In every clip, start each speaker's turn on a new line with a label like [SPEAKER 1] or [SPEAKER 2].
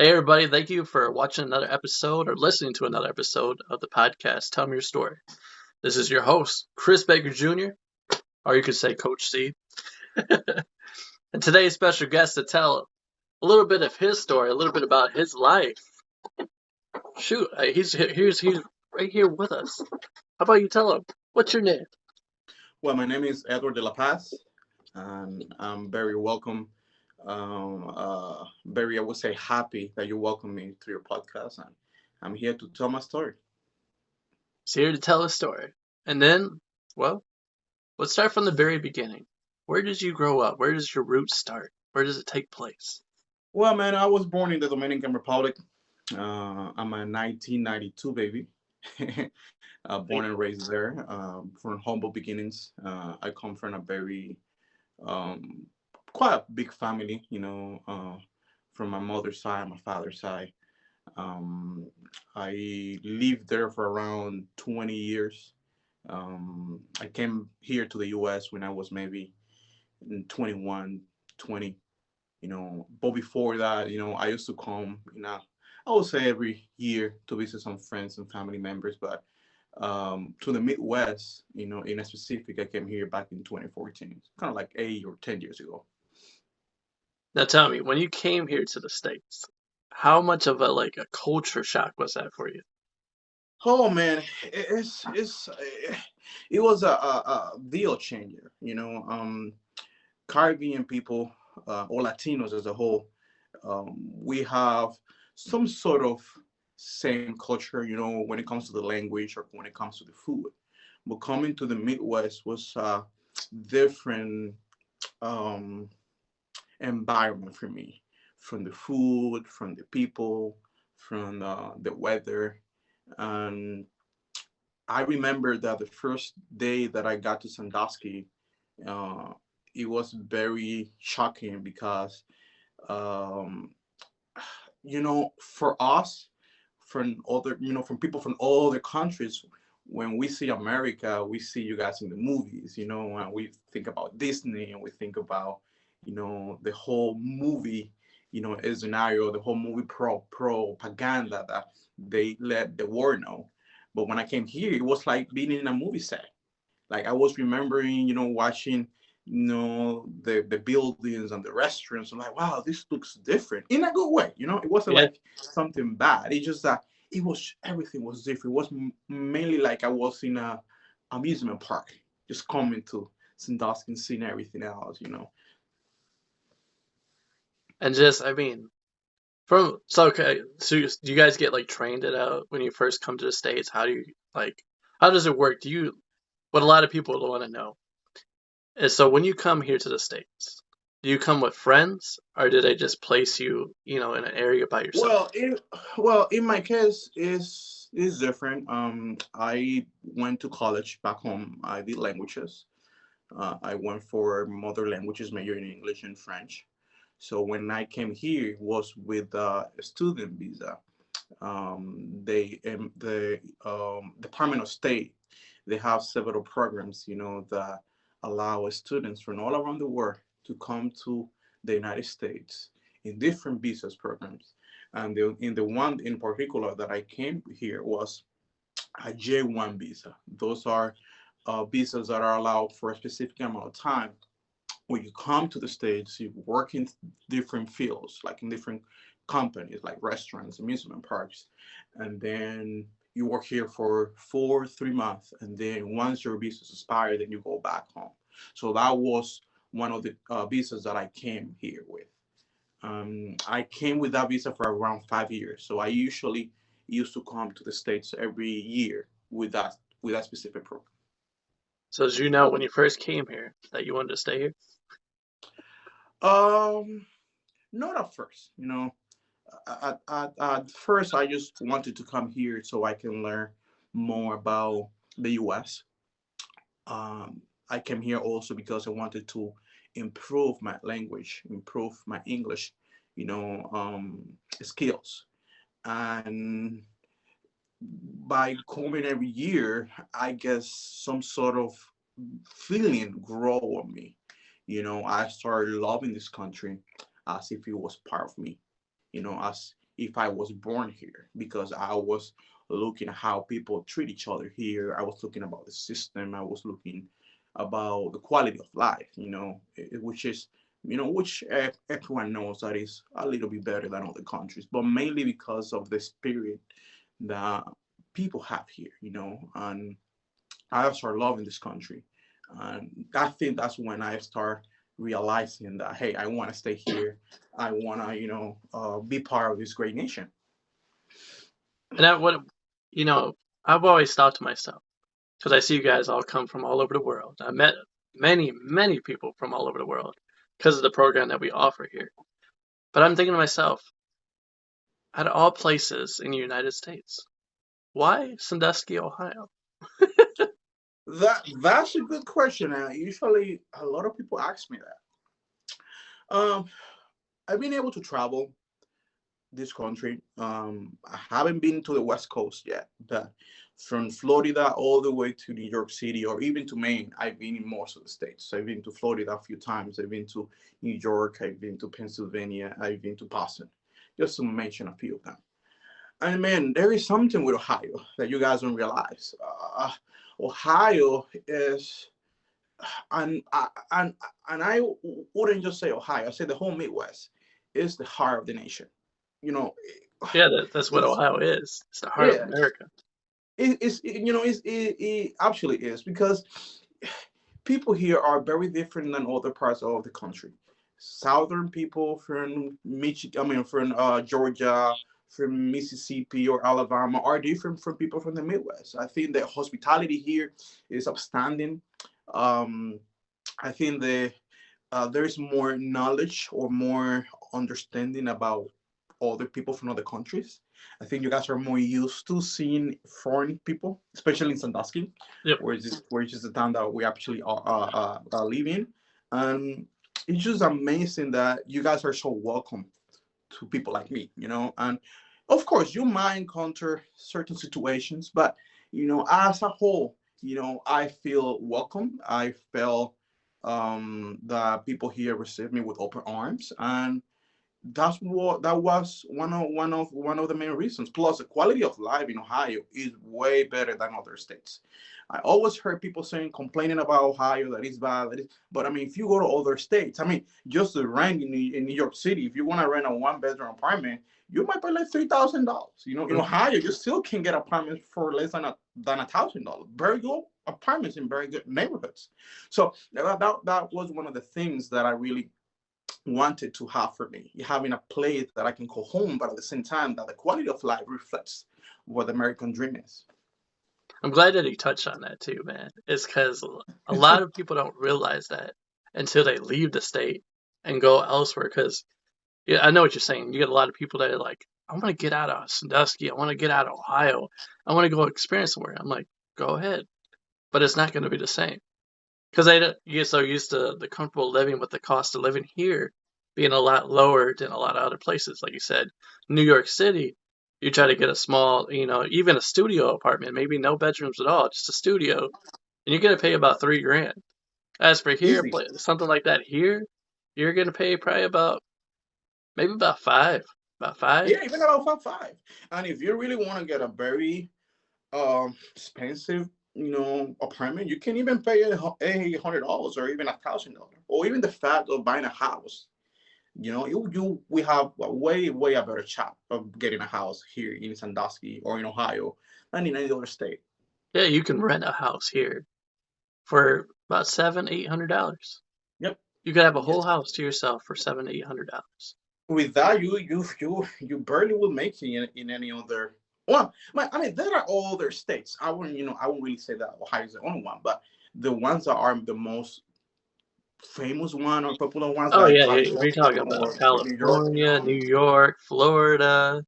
[SPEAKER 1] Hey, everybody, thank you for watching another episode or listening to another episode of the podcast, Tell Me Your Story. This is your host, Chris Baker Jr., or you could say Coach C. And today's special guest to tell a little bit of his story, a little bit about his life. Shoot, he's right here with us. How about you tell him? What's your name?
[SPEAKER 2] Well, my name is Edward de la Paz, and I'm very welcome. Very, I would say, happy that you welcome me to your podcast, and I'm here to tell my story.
[SPEAKER 1] He's here to tell a story. And then, well, let's start from the very beginning. Where did you grow up? Where does your roots start? Where does it take place?
[SPEAKER 2] Well, man, I was born in the Dominican Republic. I'm a 1992 baby. Born and raised there, from humble beginnings. I come from a very um, quite a big family, from my mother's side, my father's side. Um, I lived there for around 20 years. I came here to the US when I was maybe 21, 20, but before that, I used to come, I would say every year to visit some friends and family members, but to the Midwest, in a specific, I came here back in 2014, kind of like 8 or 10 years ago.
[SPEAKER 1] Now tell me, when you came here to the States, how much of a culture shock was that for you?
[SPEAKER 2] Oh man, it was a deal changer. Caribbean people, or Latinos as a whole, we have some sort of same culture. When it comes to the language or when it comes to the food. But coming to the Midwest was a different um, environment for me, from the food, from the people, from the weather. And I remember that the first day that I got to Sandusky, uh, it was very shocking because, um, for us, from people from all other countries, when we see America, we see you guys in the movies, and we think about Disney and we think about, the whole movie, scenario, the whole movie propaganda that they let the world know. But when I came here, it was like being in a movie set. Like I was remembering, watching, the buildings and the restaurants. I'm like, wow, this looks different in a good way. It wasn't
[SPEAKER 1] Yeah.
[SPEAKER 2] like something bad. It's just that everything was different. It was mainly like I was in a amusement park, just coming to Sandusky and seeing everything else.
[SPEAKER 1] And just, I mean, okay, so do you guys get like trained it out when you first come to the States? Like, how does it work? What a lot of people want to know is so when you come here to the States, do you come with friends or do they just place you, in an area by yourself?
[SPEAKER 2] Well, in my case, is different. I went to college back home. I did languages. I went for mother languages, major in English and French. So when I came here, it was with a student visa. The Department of State, they have several programs, that allow students from all around the world to come to the United States in different visas programs. And in the one in particular that I came here was a J1 visa. Those are visas that are allowed for a specific amount of time. When you come to the States, you work in different fields, like in different companies, like restaurants, amusement parks, and then you work here for 3 months, and then once your visa is expired, then you go back home. So that was one of the visas that I came here with. I came with that visa for around 5 years, so I usually used to come to the States every year with that specific program.
[SPEAKER 1] So did you know when you first came here that you wanted to stay here?
[SPEAKER 2] Um, Not at first, At first, I just wanted to come here so I can learn more about the US. I came here also because I wanted to improve my language, improve my English, skills. And by coming every year, I guess some sort of feeling grow on me. I started loving this country as if it was part of me. As if I was born here, because I was looking at how people treat each other here. I was looking about the system. I was looking about the quality of life, which is, which everyone knows that is a little bit better than other countries, but mainly because of the spirit that people have here, and I start loving this country. And I think that's when I start realizing that, hey, I want to stay here. I want to, be part of this great nation.
[SPEAKER 1] And I've always thought to myself, because I see you guys all come from all over the world. I met many, many people from all over the world because of the program that we offer here. But I'm thinking to myself, out of all places in the United States, why Sandusky, Ohio?
[SPEAKER 2] That's a good question. Usually, a lot of people ask me that. I've been able to travel this country. I haven't been to the West Coast yet, but from Florida all the way to New York City or even to Maine, I've been in most of the states. So I've been to Florida a few times. I've been to New York. I've been to Pennsylvania. I've been to Boston, just to mention a few of them. And man, there is something with Ohio that you guys don't realize. Ohio is, and and and I wouldn't just say Ohio. I say the whole Midwest is the heart of the nation. You know,
[SPEAKER 1] Yeah, that's what
[SPEAKER 2] it's,
[SPEAKER 1] Ohio is. It's the heart of
[SPEAKER 2] yeah,
[SPEAKER 1] America.
[SPEAKER 2] it actually is because people here are very different than other parts of the country. Southern people from Michigan, I mean, from Georgia, from Mississippi or Alabama are different from people from the Midwest. I think the hospitality here is outstanding. Um, I think there's more knowledge or more understanding about other people from other countries. I think you guys are more used to seeing foreign people, especially in Sandusky,
[SPEAKER 1] Yep.
[SPEAKER 2] which is the town that we actually live in. And it's just amazing that you guys are so welcome to people like me, And of course, you might encounter certain situations, but as a whole, I feel welcome. I felt that people here received me with open arms, and that was one of the main reasons. Plus, the quality of life in Ohio is way better than other states. I always heard people saying, complaining about Ohio, that is bad, but I mean, if you go to other states, I mean, just the rent in New York City, if you want to rent a one-bedroom apartment, you might pay like $3,000. In
[SPEAKER 1] Mm.
[SPEAKER 2] Ohio, you still can get apartments for less than $1,000. Very good apartments in very good neighborhoods. So that was one of the things that I really wanted to have for me, having a place that I can call home, but at the same time that the quality of life reflects what the American dream is.
[SPEAKER 1] I'm glad that he touched on that too, man. It's because a lot of people don't realize that until they leave the state and go elsewhere. Because yeah, I know what you're saying. You get a lot of people that are like, I want to get out of Sandusky. I want to get out of Ohio. I want to go experience somewhere. I'm like, go ahead, but it's not going to be the same because you get so used to the comfortable living with the cost of living here being a lot lower than a lot of other places. Like you said, New York City, you try to get a small, even a studio apartment, maybe no bedrooms at all, just a studio, and you're gonna pay about 3 grand. As for here,
[SPEAKER 2] Easy.
[SPEAKER 1] something like that here, you're gonna pay probably about maybe about five, about five.
[SPEAKER 2] Yeah, even about 5.5. And if you really want to get a very expensive, apartment, you can even pay $800 or even $1,000, or even the fact of buying a house. We have a way a better chance of getting a house here in Sandusky or in Ohio than in any other state.
[SPEAKER 1] Yeah, you can rent a house here for about $700, $800.
[SPEAKER 2] Yep.
[SPEAKER 1] You could have a whole
[SPEAKER 2] Yes.
[SPEAKER 1] house to yourself for $700, $800.
[SPEAKER 2] With that, you barely will make it in any other. Well, I mean, there are other states. I wouldn't really say that Ohio is the only one, but the ones that are the most famous one or popular ones,
[SPEAKER 1] Oh
[SPEAKER 2] like
[SPEAKER 1] yeah, you're
[SPEAKER 2] California
[SPEAKER 1] talking about
[SPEAKER 2] or New York.
[SPEAKER 1] California, New York, Florida,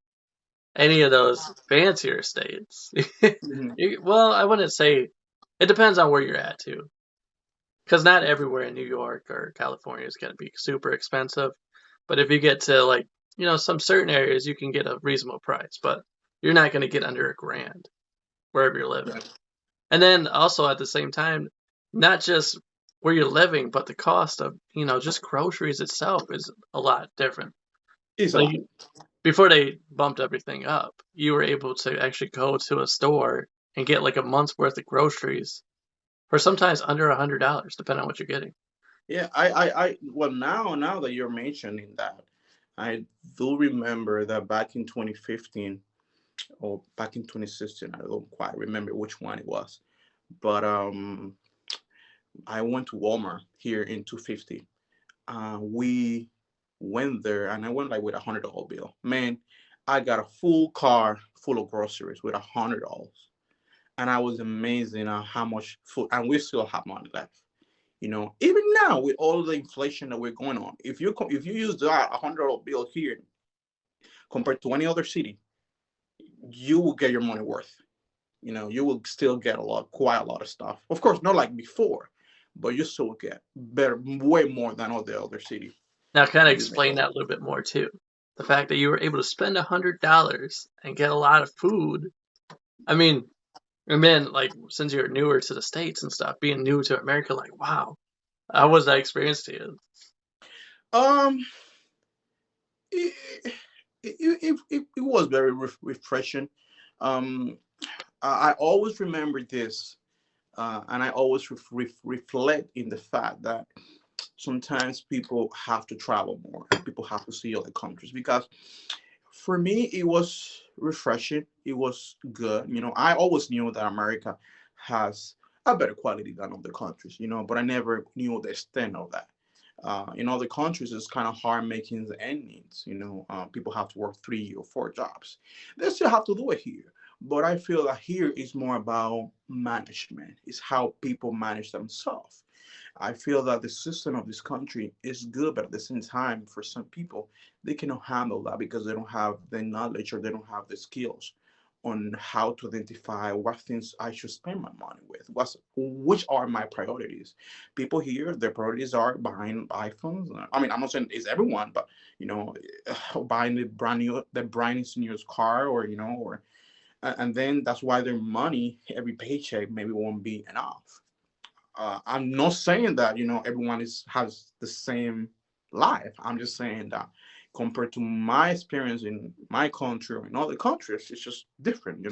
[SPEAKER 1] any of those fancier states.
[SPEAKER 2] Mhm.
[SPEAKER 1] Well, I wouldn't say it depends on where you're at too, because not everywhere in New York or California is going to be super expensive. But if you get to like some certain areas, you can get a reasonable price, but you're not going to get under $1 grand wherever you're living.
[SPEAKER 2] Yeah,
[SPEAKER 1] And then also at the same time, not just where you're living, but the cost of just groceries itself is a lot different.
[SPEAKER 2] it's a
[SPEAKER 1] Like
[SPEAKER 2] lot.
[SPEAKER 1] before they bumped everything up, you were able to actually go to a store and get like a month's worth of groceries for sometimes under $100, depending on what you're getting.
[SPEAKER 2] Yeah, well, now that you're mentioning that, I do remember that back in 2015 or back in 2016, I don't quite remember which one it was, but I went to Walmart here in 250. We went there, and I went like with $100 bill. Man, I got a full car full of groceries with $100, and I was amazing at how much food, and we still have money left. Even now with all the inflation that we're going on, if you use that $100 bill here compared to any other city, you will get your money worth. You will still get quite a lot of stuff. Of course, not like before, but you still get better, way more than all the other cities.
[SPEAKER 1] Now, kind of
[SPEAKER 2] You make
[SPEAKER 1] explain that a little bit more too. The fact that you were able to spend $100 and get a lot of food. I mean, and then like since you're newer to the States and stuff, being new to America, like wow, how was that experience to you?
[SPEAKER 2] um, it, it was very refreshing. Um, I always remember this, and I always reflect in the fact that sometimes people have to travel more. People have to see other countries because for me it was refreshing. It was good. I always knew that America has a better quality than other countries. But I never knew the extent of that. In other countries, it's kind of hard making the end meets. People have to work 3 or 4 jobs. They still have to do it here. But I feel that here is more about management. It's how people manage themselves. I feel that the system of this country is good, but at the same time, for some people, they cannot handle that because they don't have the knowledge or they don't have the skills on how to identify what things I should spend my money with. Which are my priorities? People here, their priorities are buying iPhones. I mean, I'm not saying it's everyone, but you know, buying the brandest newest car, or and then that's why their money every paycheck maybe won't be enough. I'm not saying that everyone has the same life. I'm just saying that compared to my experience in my country or in other countries, it's just different.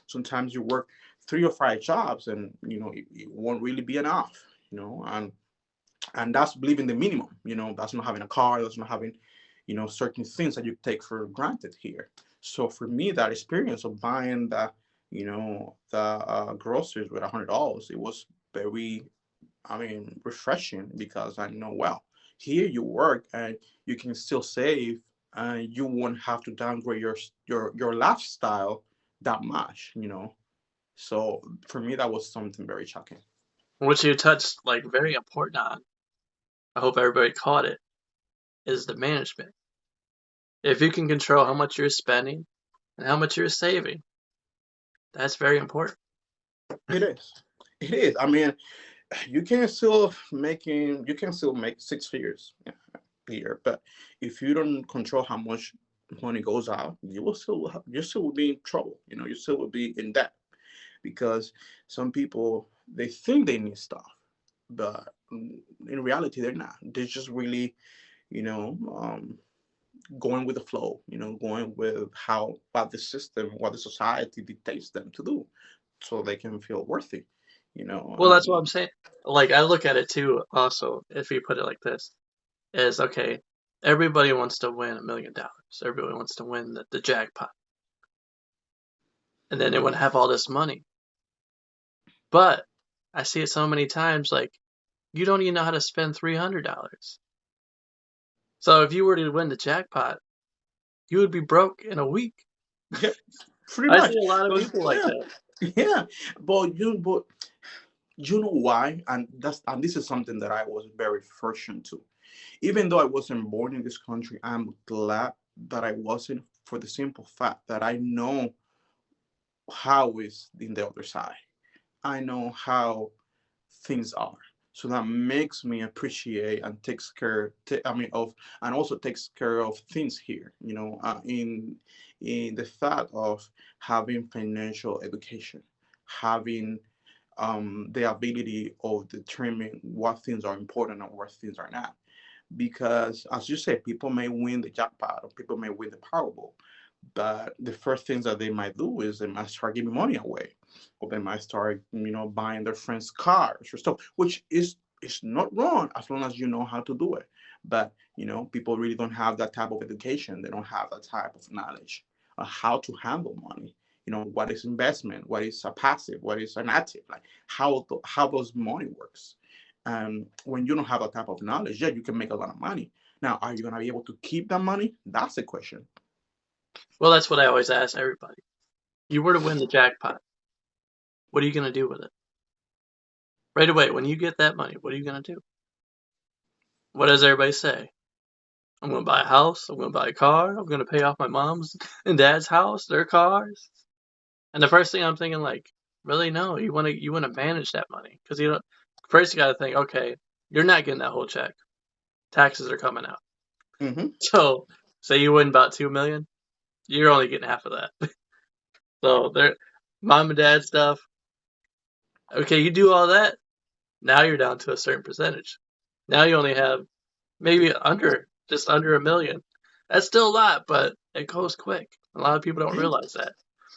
[SPEAKER 2] Sometimes you work 3 or 5 jobs, and it won't really be enough. And that's believing the minimum. That's not having a car. That's not having certain things that you take for granted here. So for me, that experience of buying the groceries with $100, it was very, I mean, refreshing because I know, well, here you work and you can still save, and you won't have to downgrade your lifestyle that much. So for me, that was something very shocking.
[SPEAKER 1] What you touched like very important on. I hope everybody caught it. Is the management. If you can control how much you're spending and how much you're saving, that's very important.
[SPEAKER 2] It is. It is. I mean, you can still make 6 figures a year, but if you don't control how much money goes out, you still will be in trouble. You still will be in debt because some people, they think they need stuff, but in reality they're not. They're just really, you know, um, going with the flow. Going with how what the system, what the society dictates them to do, so they can feel worthy.
[SPEAKER 1] Well, that's what I'm saying. Like I look at it too. Also, if you put it like this, is okay. Everybody wants to win $1 million. Everybody wants to win the jackpot, and then they want to have all this money. But I see it so many times. Like you don't even know how to spend $300. So if you were to win the jackpot, you would be broke in a week.
[SPEAKER 2] Yeah, pretty
[SPEAKER 1] I see
[SPEAKER 2] much.
[SPEAKER 1] a lot of
[SPEAKER 2] But
[SPEAKER 1] people like
[SPEAKER 2] yeah,
[SPEAKER 1] that.
[SPEAKER 2] yeah. But you know why? And this is something that I was very fortunate to. Even though I wasn't born in this country, I'm glad that I wasn't, for the simple fact that I know how is in the other side. I know how things are. So that makes me appreciate and takes care. I mean, of and also takes care of things here. In the fact of having financial education, having the ability of determining what things are important and what things are not. because, as you said, people may win the jackpot or people may win the Powerball, but the first things that they might do is they might start giving money away, or they might start, buying their friends cars or stuff, which is not wrong as long as you know how to do it. But people really don't have that type of education. They don't have that type of knowledge on how to handle money. What is investment, what is a passive, what is an active, like how those money works. When you don't have that type of knowledge, yeah, you can make a lot of money. Now, are you going to be able to keep that money? That's the question.
[SPEAKER 1] Well, that's what I always ask everybody. You were to win the jackpot. What are you going to do with it? Right away, when you get that money, what are you going to do? What does everybody say? I'm going to buy a house. I'm going to buy a car. I'm going to pay off my mom's and dad's house, their cars. And the first thing I'm thinking, like, really, no, you want to manage that money, because first you got to think, okay, you're not getting that whole check. Taxes are coming out.
[SPEAKER 2] Mm-hmm.
[SPEAKER 1] So say you win about 2 million, you're only getting half of that. So there, mom and dad stuff. Okay, you do all that. Now you're down to a certain percentage. Now you only have maybe just under 1 million. That's still a lot, but it goes quick. A lot of people don't realize that.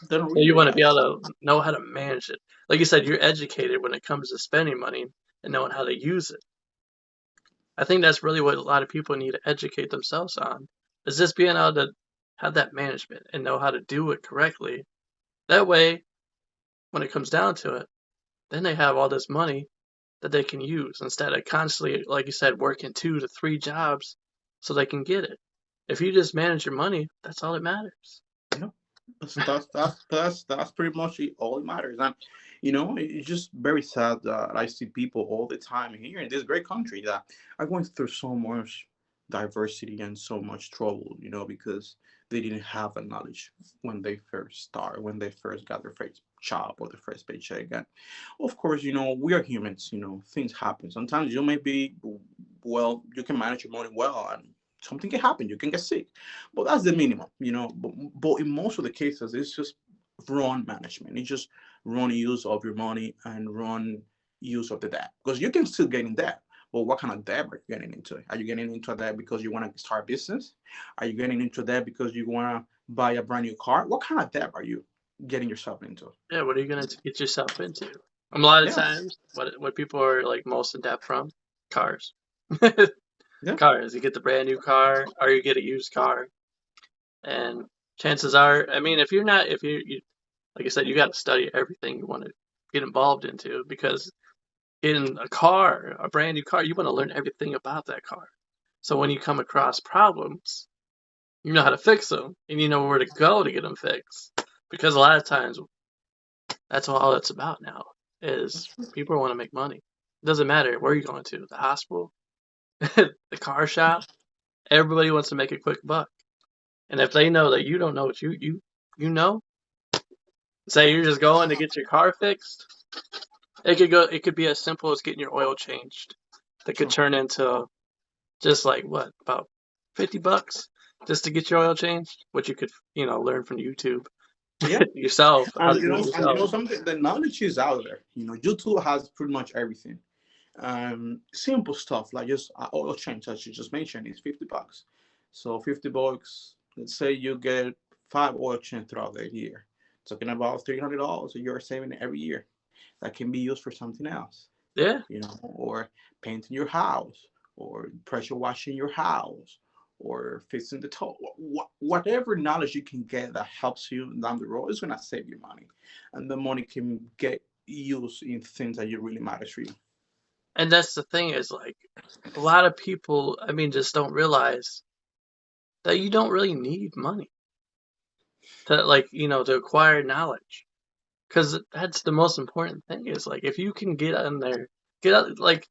[SPEAKER 2] They don't
[SPEAKER 1] So you want to be
[SPEAKER 2] realize.
[SPEAKER 1] able to know how to manage it. Like you said, you're educated when it comes to spending money and knowing how to use it. I think that's really what a lot of people need to educate themselves on, is just being able to have that management and know how to do it correctly. That way, when it comes down to it, then they have all this money that they can use instead of constantly, like you said, working 2 to 3 jobs so they can get it. If you just manage your money, that's all that matters.
[SPEAKER 2] No, that's pretty much all it matters. And it's just very sad that I see people all the time here in this great country that are going through so much diversity and so much trouble. Because they didn't have the knowledge when they first start, when they first got their first job or their first paycheck. And of course, we are humans. Things happen. Sometimes you may be well, you can manage your money well, and something can happen. You can get sick, but that's the minimum, But in most of the cases, it's just wrong management. It's just wrong use of your money and wrong use of the debt, because you can still get in debt. But what kind of debt are you getting into? Are you getting into that because you want to start a business? Are you getting into that because you want to buy a brand new car? What kind of debt are you getting yourself into?
[SPEAKER 1] Yeah, what are you gonna get yourself into? A lot of
[SPEAKER 2] Yeah,
[SPEAKER 1] times, what people are like most in debt from, cars.
[SPEAKER 2] yeah.
[SPEAKER 1] Cars. You get the brand new car, or you get a used car, and chances are, I mean, if you like I said, you got to study everything you want to get involved into, because in a car, a brand new car, you want to learn everything about that car. So when you come across problems, you know how to fix them, and you know where to go to get them fixed. Because a lot of times, that's all it's about now, is people want to make money. It doesn't matter where you're going to, the hospital, the car shop. Everybody wants to make a quick buck. And if they know that you don't know what you know, say you're just going to get your car fixed, it could be as simple as getting your oil changed. That could
[SPEAKER 2] Sure.
[SPEAKER 1] turn into just like what, about $50 just to get your oil changed, which you could, learn from YouTube
[SPEAKER 2] Yeah.
[SPEAKER 1] yourself, how to
[SPEAKER 2] And
[SPEAKER 1] do it yourself.
[SPEAKER 2] something, the knowledge is out there. YouTube has pretty much everything. Simple stuff like just oil change, as you just mentioned, is $50. So $50. Let's say you get 5 oil change throughout the year. Talking about $300 that you're saving every year. That can be used for something else,
[SPEAKER 1] Yeah.
[SPEAKER 2] or painting your house, or pressure washing your house, or fixing the top. Whatever knowledge you can get that helps you down the road is gonna save you money, and the money can get used in things that you really matter to you.
[SPEAKER 1] And that's the thing, is like a lot of people, I mean, just don't realize that you don't really need money to, like, to acquire knowledge. Because that's the most important thing, is like if you can get in there, get out, like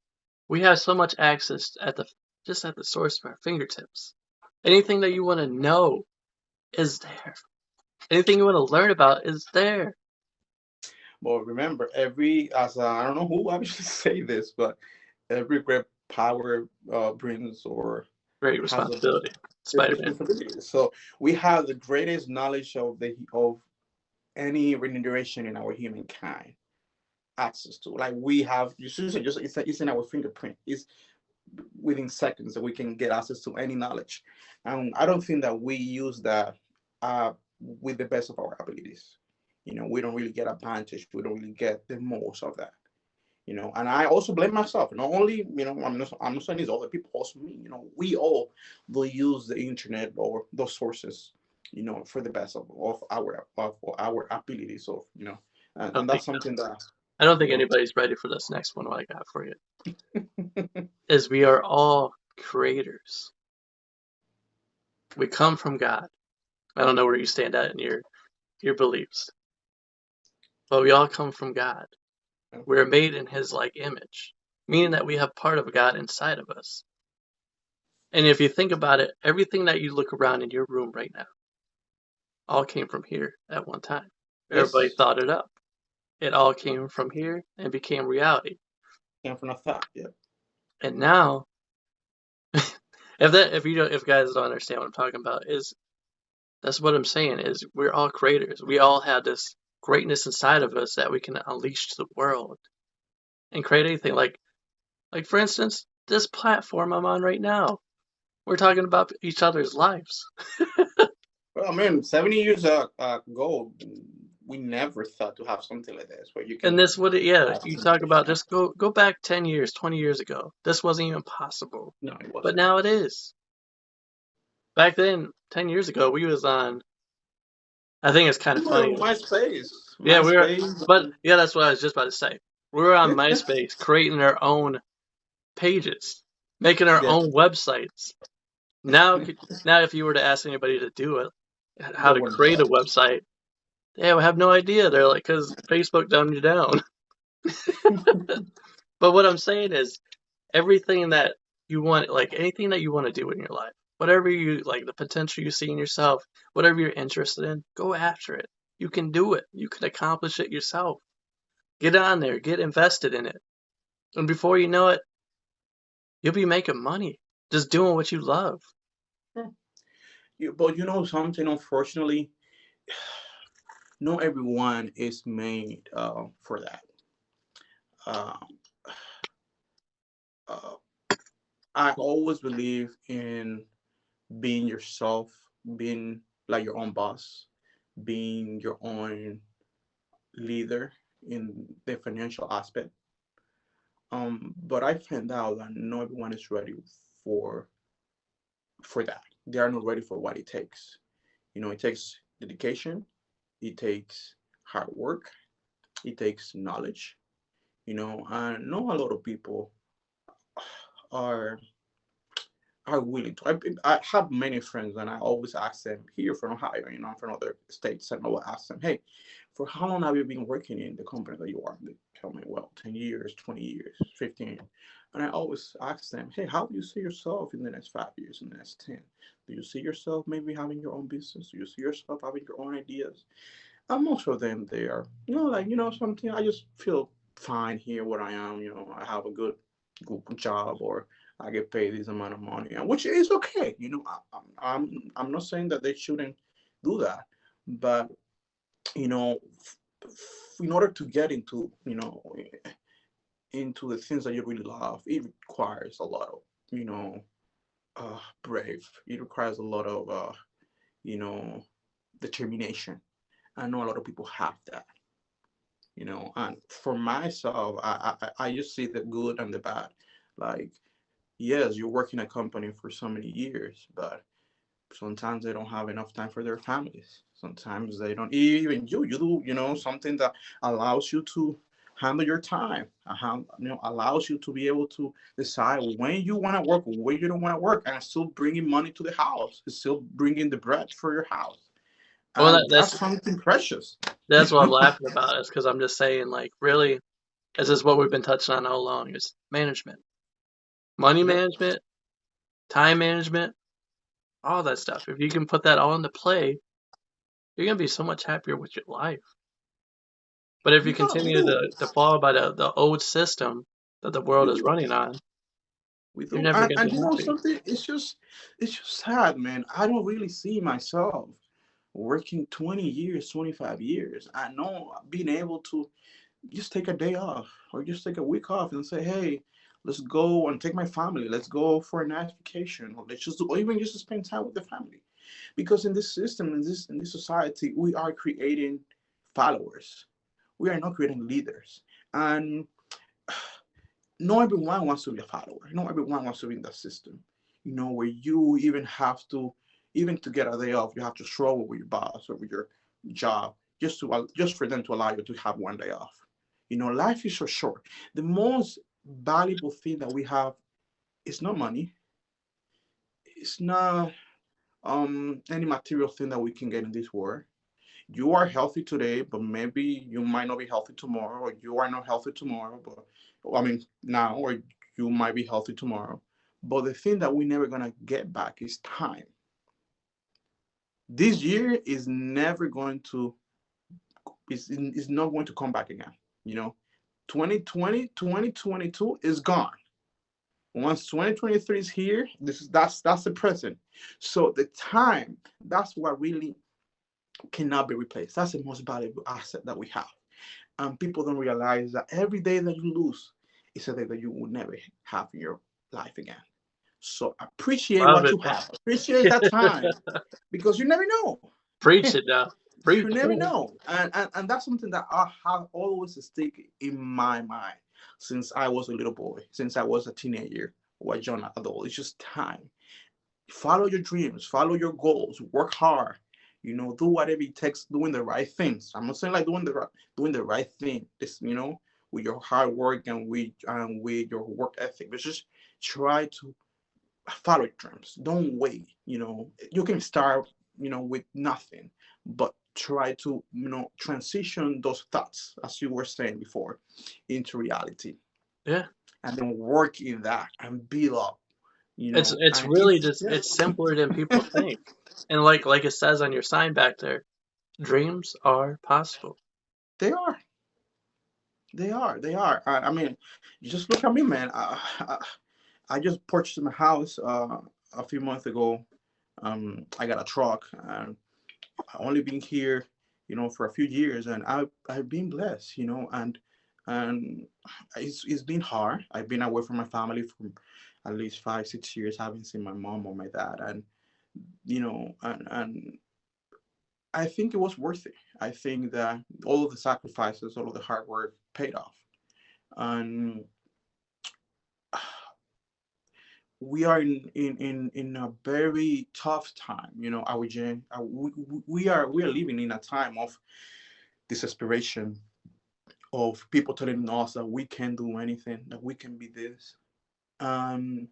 [SPEAKER 1] we have so much access at the source of our fingertips. Anything that you want to know is there. Anything you want to learn about is there.
[SPEAKER 2] But remember, I don't know who actually say this, but every great power brings or
[SPEAKER 1] Great
[SPEAKER 2] has a
[SPEAKER 1] responsibility.
[SPEAKER 2] great
[SPEAKER 1] Spider-Man.
[SPEAKER 2] responsibility. So we have the greatest knowledge of any regeneration in our humankind access to. Like we have, you should say, just it's in our fingerprint. It's within seconds that we can get access to any knowledge. And I don't think that we use that uh, with the best of our abilities. We don't really get advantage. We don't really get the most of that. And I also blame myself. Not only, I'm not saying it's other people, also me. We all will use the internet or those sources, for the best of our abilities of,
[SPEAKER 1] I don't
[SPEAKER 2] and
[SPEAKER 1] think
[SPEAKER 2] that's something that,
[SPEAKER 1] I don't think
[SPEAKER 2] you know,
[SPEAKER 1] anybody's ready for this next one. What I got for you is we are all creators. We come from God. I don't know where you stand at in your beliefs, but we all come from God. We're made in His like image, meaning that we have part of God inside of us. And if you think about it, everything that you look around in your room right now all came from here at one time. Everybody
[SPEAKER 2] yes,
[SPEAKER 1] thought it up. It all came from here and became reality.
[SPEAKER 2] came from a thought. Yeah.
[SPEAKER 1] And now, if guys don't understand what I'm talking about, is that's what I'm saying is we're all creators. We all have this greatness inside of us that we can unleash to the world and create anything. Like for instance, this platform I'm on right now. We're talking about each other's lives.
[SPEAKER 2] Well, man, 70 years ago, we never thought to have something like this where you
[SPEAKER 1] And
[SPEAKER 2] can
[SPEAKER 1] this would yeah,
[SPEAKER 2] have
[SPEAKER 1] you talk
[SPEAKER 2] communication.
[SPEAKER 1] about just go back 10 years, 20 years ago. This wasn't even possible.
[SPEAKER 2] No, it
[SPEAKER 1] But
[SPEAKER 2] wasn't.
[SPEAKER 1] now it is. Back then, 10 years ago, we was on I think it's kind
[SPEAKER 2] We
[SPEAKER 1] of
[SPEAKER 2] were
[SPEAKER 1] funny.
[SPEAKER 2] on MySpace.
[SPEAKER 1] Yeah, we were
[SPEAKER 2] MySpace.
[SPEAKER 1] but yeah, that's what I was just about to say. We were on MySpace creating our own pages, making our
[SPEAKER 2] Yeah,
[SPEAKER 1] own websites. Now now if you were to ask anybody to do it, how
[SPEAKER 2] they
[SPEAKER 1] to
[SPEAKER 2] wouldn't
[SPEAKER 1] create
[SPEAKER 2] know.
[SPEAKER 1] a website, they would have no idea. They're like, because Facebook dumbed you down. But what I'm saying is, everything that you want, like anything that you want to do in your life, whatever you like, the potential you see in yourself, whatever you're interested in, go after it. You can do it. You can accomplish it yourself. Get on there, get invested in it. And before you know it, you'll be making money just doing what you love.
[SPEAKER 2] But something, unfortunately, not everyone is made for that. Um, uh, I always believe in being yourself, being like your own boss, being your own leader in the financial aspect. But I found out that not everyone is ready for for that. They are not ready for what it takes. It takes dedication, it takes hard work, it takes knowledge. And not a lot of people are are willing to. I have many friends, and I always ask them here from Ohio, from other states, and I will ask them, hey, for how long have you been working in the company that you are? They tell me, well, 10 years, 20 years, 15. And I always ask them, hey, how do you see yourself in the next 5 years, in the next 10? Do you see yourself maybe having your own business? Do you see yourself having your own ideas? And most of them, they are, something, I just feel fine here where I am. I have a good job, or I get paid this amount of money, and which is okay. I'm not saying that they shouldn't do that, but you know, in order to get into the things that you really love, it requires a lot of you know brave. It requires a lot of you know determination. I know a lot of people have that. And for myself, I just see the good and the bad. Like, yes, you work in a company for so many years, but sometimes they don't have enough time for their families. Sometimes they don't. Even you do, something that allows you to handle your time. Allows you to be able to decide when you want to work, when you don't want to work, and still bringing money to the house, still bringing the bread for your house,
[SPEAKER 1] Well,
[SPEAKER 2] and that's something precious.
[SPEAKER 1] that's what I'm laughing about is because I'm just saying, like, really, this is what we've been touching on all along is management, money
[SPEAKER 2] Yep.
[SPEAKER 1] management, time management, all that stuff. If you can put that all into play, you're gonna be so much happier with your life. But if you
[SPEAKER 2] Yeah, we
[SPEAKER 1] continue
[SPEAKER 2] do.
[SPEAKER 1] to follow by the old system that the world
[SPEAKER 2] We
[SPEAKER 1] is
[SPEAKER 2] do.
[SPEAKER 1] running on,
[SPEAKER 2] We
[SPEAKER 1] you're
[SPEAKER 2] do.
[SPEAKER 1] never
[SPEAKER 2] And,
[SPEAKER 1] gonna
[SPEAKER 2] and
[SPEAKER 1] be
[SPEAKER 2] you know
[SPEAKER 1] happy.
[SPEAKER 2] something? It's just sad, man. I don't really see myself working 20 years, 25 years. I know being able to just take a day off or just take a week off and say, hey, Let's go and take my family. Let's go for a nice vacation, or let's just do, or even just to spend time with the family. Because in this system, in this society, we are creating followers. We are not creating leaders, and not everyone wants to be a follower. Not everyone wants to be in that system. Where you even have to, even to get a day off, you have to struggle with your boss or with your job just for them to allow you to have one day off. Life is so short. The most valuable thing that we have is not money. It's not any material thing that we can get in this world. You are healthy today, but maybe you might not be healthy tomorrow, or you are not healthy tomorrow, but I mean now, or you might be healthy tomorrow. But the thing that we're never gonna get back is time. This year is never going to is not going to come back again. You know, 2020, 2022 is gone. Once 2023 is here, that's the present. So the time, that's what really cannot be replaced. That's the most valuable asset that we have. And people don't realize that every day that you lose is a day that you will never have in your life again. So appreciate
[SPEAKER 1] Love
[SPEAKER 2] what
[SPEAKER 1] it,
[SPEAKER 2] you have. Appreciate that time because you never know.
[SPEAKER 1] preach it now.
[SPEAKER 2] You
[SPEAKER 1] Preach.
[SPEAKER 2] never know. And that's something that I have always stick in my mind since I was a little boy, since I was a teenager or a young adult. It's just time. Follow your dreams, follow your goals, work hard. Do whatever it takes, doing the right things. I'm not saying like doing the right thing. This, with your hard work and with your work ethic. But just try to follow your dreams. Don't wait. You can start, with nothing, but try to, transition those thoughts, as you were saying before, into reality,
[SPEAKER 1] Yeah.
[SPEAKER 2] and then work in that and build up.
[SPEAKER 1] It's
[SPEAKER 2] And
[SPEAKER 1] really
[SPEAKER 2] it's
[SPEAKER 1] just
[SPEAKER 2] yeah.
[SPEAKER 1] it's simpler than people think. And like it says on your sign back there, dreams are possible.
[SPEAKER 2] They are. They are. They are. I mean, you just look at me, man. I just purchased my house a few months ago. I got a truck, and I only been here, for a few years, and I've been blessed, and it's been hard. I've been away from my family for at least 5 6 years. I haven't seen my mom or my dad, and and I think it was worth it. I think that all of the sacrifices, all of the hard work paid off, and we are in a very tough time. Our gen, we are living in a time of desperation, of people telling us that we can do anything, that we can be this. Um,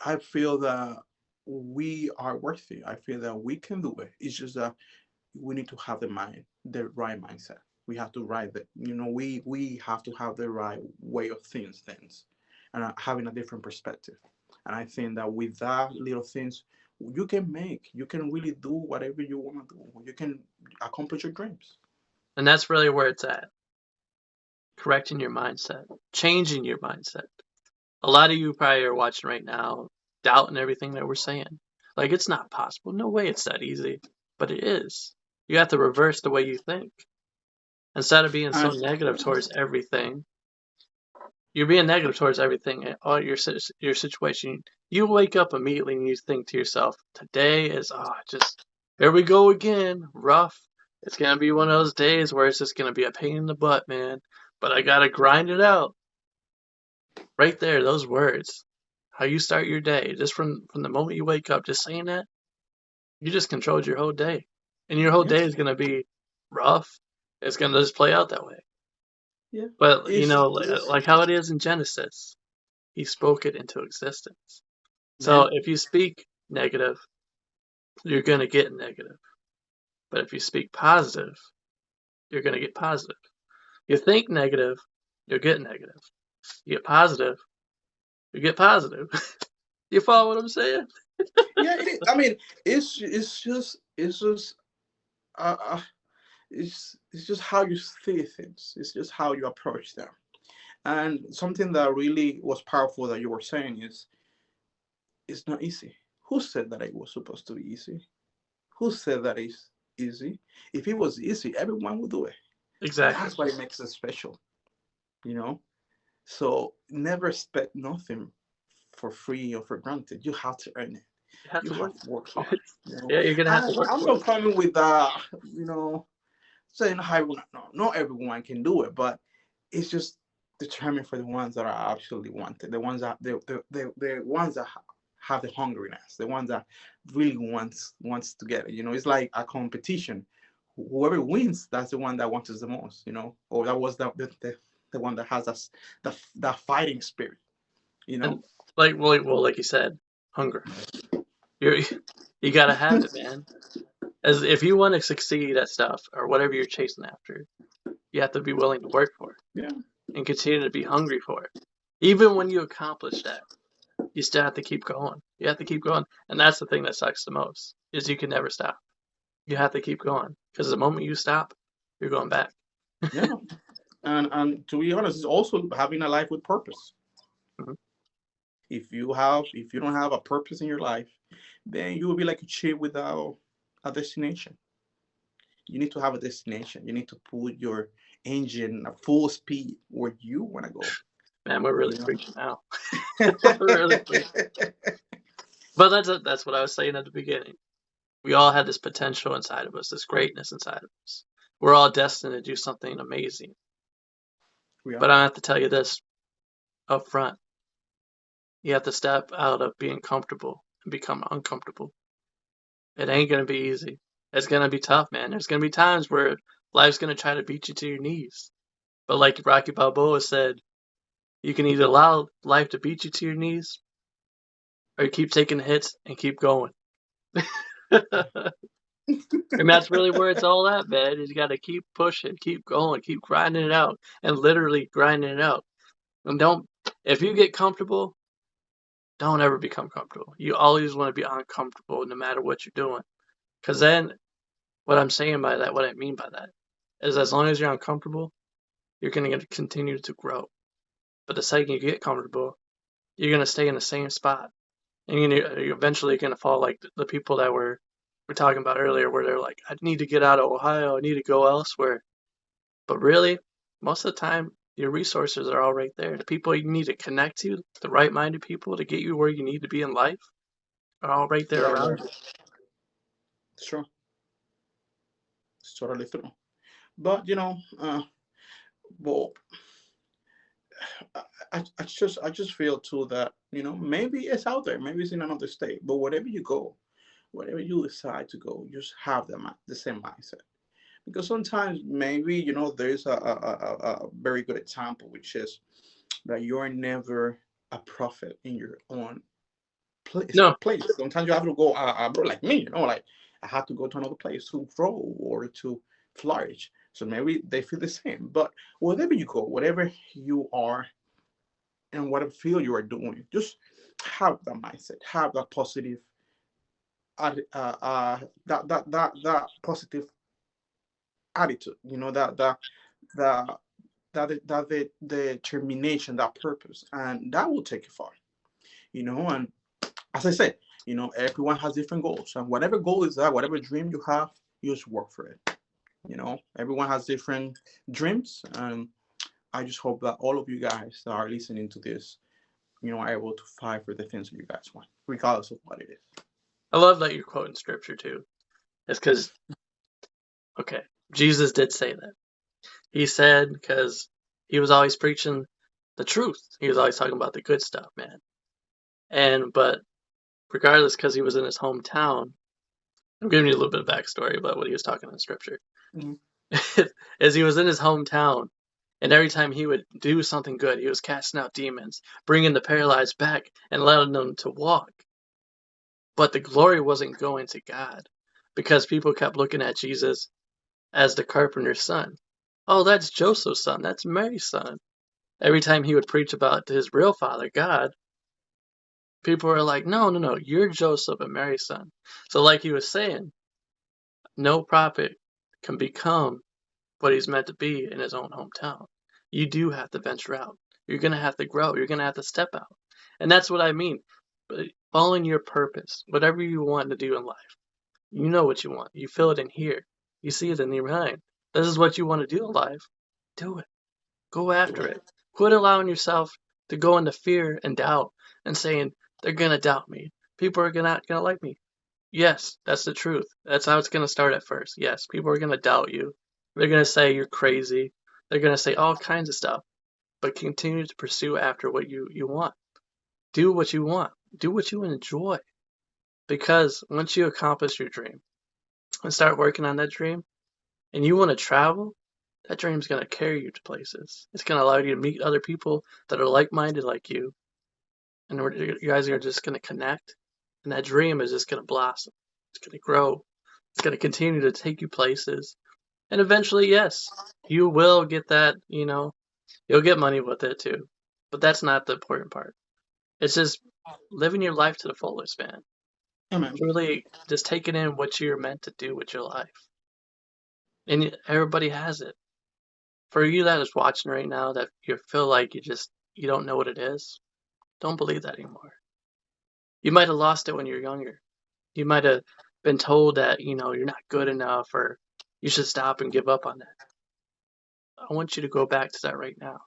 [SPEAKER 2] I feel that we are worthy. I feel that we can do it. It's just that we need to have the right mindset. We have to write that. We have to have the right way of things, and having a different perspective. And I think that with that little things, you can really do whatever you want to do. You can accomplish your dreams.
[SPEAKER 1] And that's really where it's at. Correcting your mindset, changing your mindset. A lot of you probably are watching right now, doubting everything that we're saying. Like, it's not possible. No way it's that easy. But it is. You have to reverse the way you think. Instead of being so
[SPEAKER 2] And
[SPEAKER 1] negative towards everything, you're being negative towards everything, all your situation. You wake up immediately and you think to yourself, today is, just, here we go again, rough. It's going to be one of those days where it's just going to be a pain in the butt, man. But I got to grind it out. Right there, those words. How you start your day, just from the moment you wake up, just saying that, you just controlled your whole day. And your whole
[SPEAKER 2] yeah,
[SPEAKER 1] day is going to be rough. It's going to just play out that way.
[SPEAKER 2] yeah,
[SPEAKER 1] But,
[SPEAKER 2] it's
[SPEAKER 1] like how it is in Genesis, he spoke it into existence.
[SPEAKER 2] yeah,
[SPEAKER 1] So if you speak negative, you're going to get negative. But if you speak positive, you're going to get positive. You think negative, you'll get negative. You get positive, you get positive. You follow what I'm saying?
[SPEAKER 2] yeah. It is. I mean, it's just uh, uh, it's just how you see things. It's just how you approach them. And something that really was powerful that you were saying is it's not easy. Who said that it was supposed to be easy? Who said that it's easy? If it was easy, everyone would do it.
[SPEAKER 1] Exactly.
[SPEAKER 2] That's what it makes it special, you know. So never expect nothing for free or for granted. You have to earn it.
[SPEAKER 1] You have
[SPEAKER 2] You
[SPEAKER 1] to
[SPEAKER 2] have
[SPEAKER 1] work.
[SPEAKER 2] to work hard. You know,
[SPEAKER 1] Yeah, you're gonna have to work
[SPEAKER 2] I'm
[SPEAKER 1] for
[SPEAKER 2] not
[SPEAKER 1] it.
[SPEAKER 2] coming with you know, saying how everyone. No, not everyone can do it, but it's just determined for the ones that are absolutely wanted, the ones that the ones that have the hungriness, the ones that really wants to get it. You know, it's like a competition. Whoever wins, that's the one that wants it the most. You know, or that was the one that has that fighting spirit. You
[SPEAKER 1] And
[SPEAKER 2] know.
[SPEAKER 1] like you said, hunger. You you gotta have it, man. As if you want to succeed at stuff or whatever you're chasing after, you have to be willing to work for it
[SPEAKER 2] Yeah.
[SPEAKER 1] and continue to be hungry for it. Even when you accomplish that, you still have to keep going. You have to keep going, and that's the thing that sucks the most is you can never stop. You have to keep going because the moment you stop, you're going back.
[SPEAKER 2] Yeah. And to be honest, it's also having a life with purpose.
[SPEAKER 1] Mhm.
[SPEAKER 2] If you don't have a purpose in your life, then you will be like a ship without a destination. You need to have a destination. You need to put your engine at full speed where you want to go.
[SPEAKER 1] Man, we're really
[SPEAKER 2] You
[SPEAKER 1] preaching now.
[SPEAKER 2] know.
[SPEAKER 1] We're really preaching. But that's what I was saying at the beginning. We all have this potential inside of us, this greatness inside of us. We're all destined to do something amazing.
[SPEAKER 2] We are.
[SPEAKER 1] But I have to tell you this up front. You have to step out of being comfortable and become uncomfortable. It ain't gonna be easy. It's gonna be tough, man. There's gonna be times where life's gonna try to beat you to your knees. But like Rocky Balboa said, you can either allow life to beat you to your knees or you keep taking hits and keep going. And that's really where it's all at, man. Is you got to keep pushing, keep going, keep grinding it out, and literally grinding it out. And don't, if you get comfortable, don't ever become comfortable. You always want to be uncomfortable no matter what you're doing. Because then, what I'm saying by that, what I mean by that, is as long as you're uncomfortable, you're going to continue to grow. But the second you get comfortable, you're going to stay in the same spot. And you're eventually going to fall like the people that we're talking about earlier, where they're like, I need to get out of Ohio, I need to go elsewhere. But really, most of the time, your resources are all right there. The people you need to connect to, the right-minded people to get you where you need to be in life, are all right there
[SPEAKER 2] They are
[SPEAKER 1] around
[SPEAKER 2] there.
[SPEAKER 1] you.
[SPEAKER 2] It's true. It's totally true. But well, I just feel too that maybe it's out there, maybe it's in another state. But wherever you go, wherever you decide to go, just have the same mindset. Because sometimes maybe there's a very good example, which is that you're never a prophet in your own place.
[SPEAKER 1] No,
[SPEAKER 2] Sometimes you have to go abroad, like me. Like I have to go to another place to grow or to flourish. So maybe they feel the same. But wherever you go, whatever you are and whatever field you are doing, just have that mindset, have that positive, that positive attitude. The the determination, that purpose, and that will take you far. And as I said, everyone has different goals, and whatever goal is that, whatever dream you have, you just work for it. Everyone has different dreams, and I just hope that all of you guys that are listening to this, are able to fight for the things that you guys want, regardless of what it is.
[SPEAKER 1] I love that you're quoting scripture too. It's because, okay, Jesus did say that. He said, because he was always preaching the truth. He was always talking about the good stuff, man. But regardless, because he was in his hometown, I'm giving you a little bit of backstory about what he was talking in scripture.
[SPEAKER 2] Mhm.
[SPEAKER 1] As he was in his hometown, and every time he would do something good, he was casting out demons, bringing the paralyzed back, and letting them to walk. But the glory wasn't going to God because people kept looking at Jesus as the carpenter's son. Oh, that's Joseph's son. That's Mary's son. Every time he would preach about his real father, God, people were like, no, no, no, you're Joseph and Mary's son. So, like he was saying, no prophet can become what he's meant to be in his own hometown. You do have to venture out. You're going to have to grow. You're going to have to step out. And that's what I mean. But following your purpose, whatever you want to do in life, you know what you want. You feel it in here. You see it in your mind. This is what you want to do in life. Do it. Go
[SPEAKER 2] Do
[SPEAKER 1] after
[SPEAKER 2] it.
[SPEAKER 1] it. Quit allowing yourself to go into fear and doubt and saying, they're going to doubt me. People are not going to like me. Yes, that's the truth. That's how it's going to start at first. Yes, people are going to doubt you. They're going to say you're crazy. They're going to say all kinds of stuff. But continue to pursue after what you want. Do what you want. Do what you enjoy. Because once you accomplish your dream and start working on that dream and you want to travel, that dream's going to carry you to places. It's going to allow you to meet other people that are like minded like you. And you guys are just going to connect. And that dream is just going to blossom. It's going to grow. It's going to continue to take you places. And eventually, yes, you will get that, you'll get money with it too. But that's not the important part. It's just living your life to the fullest, man.
[SPEAKER 2] Yeah, man.
[SPEAKER 1] Truly just taking in what you're meant to do with your life. And everybody has it. For you that is watching right now that you feel like you don't know what it is, don't believe that anymore. You might have lost it when you were younger. You might have been told that, you're not good enough or you should stop and give up on that. I want you to go back to that right now.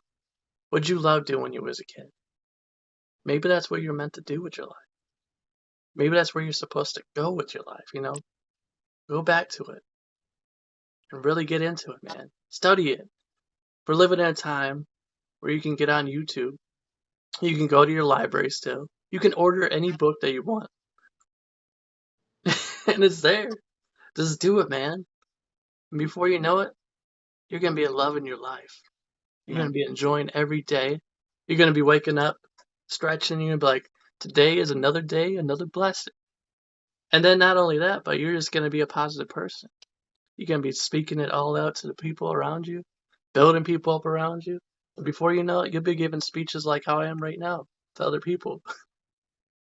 [SPEAKER 1] What'd you love doing when you was a kid? Maybe that's what you're meant to do with your life. Maybe that's where you're supposed to go with your life. Go back to it and really get into it, man. Study it. We're living in a time where you can get on YouTube. You can go to your library still. You can order any book that you want. And it's there. Just do it, man. And before you know it, you're going to be loving your life. You're going to
[SPEAKER 2] Man.
[SPEAKER 1] be enjoying every day. You're going to be waking up, stretching. You're going to be like, today is another day, another blessing. And then not only that, but you're just going to be a positive person. You're going to be speaking it all out to the people around you, building people up around you. And before you know it, you'll be giving speeches like how I am right now to other people.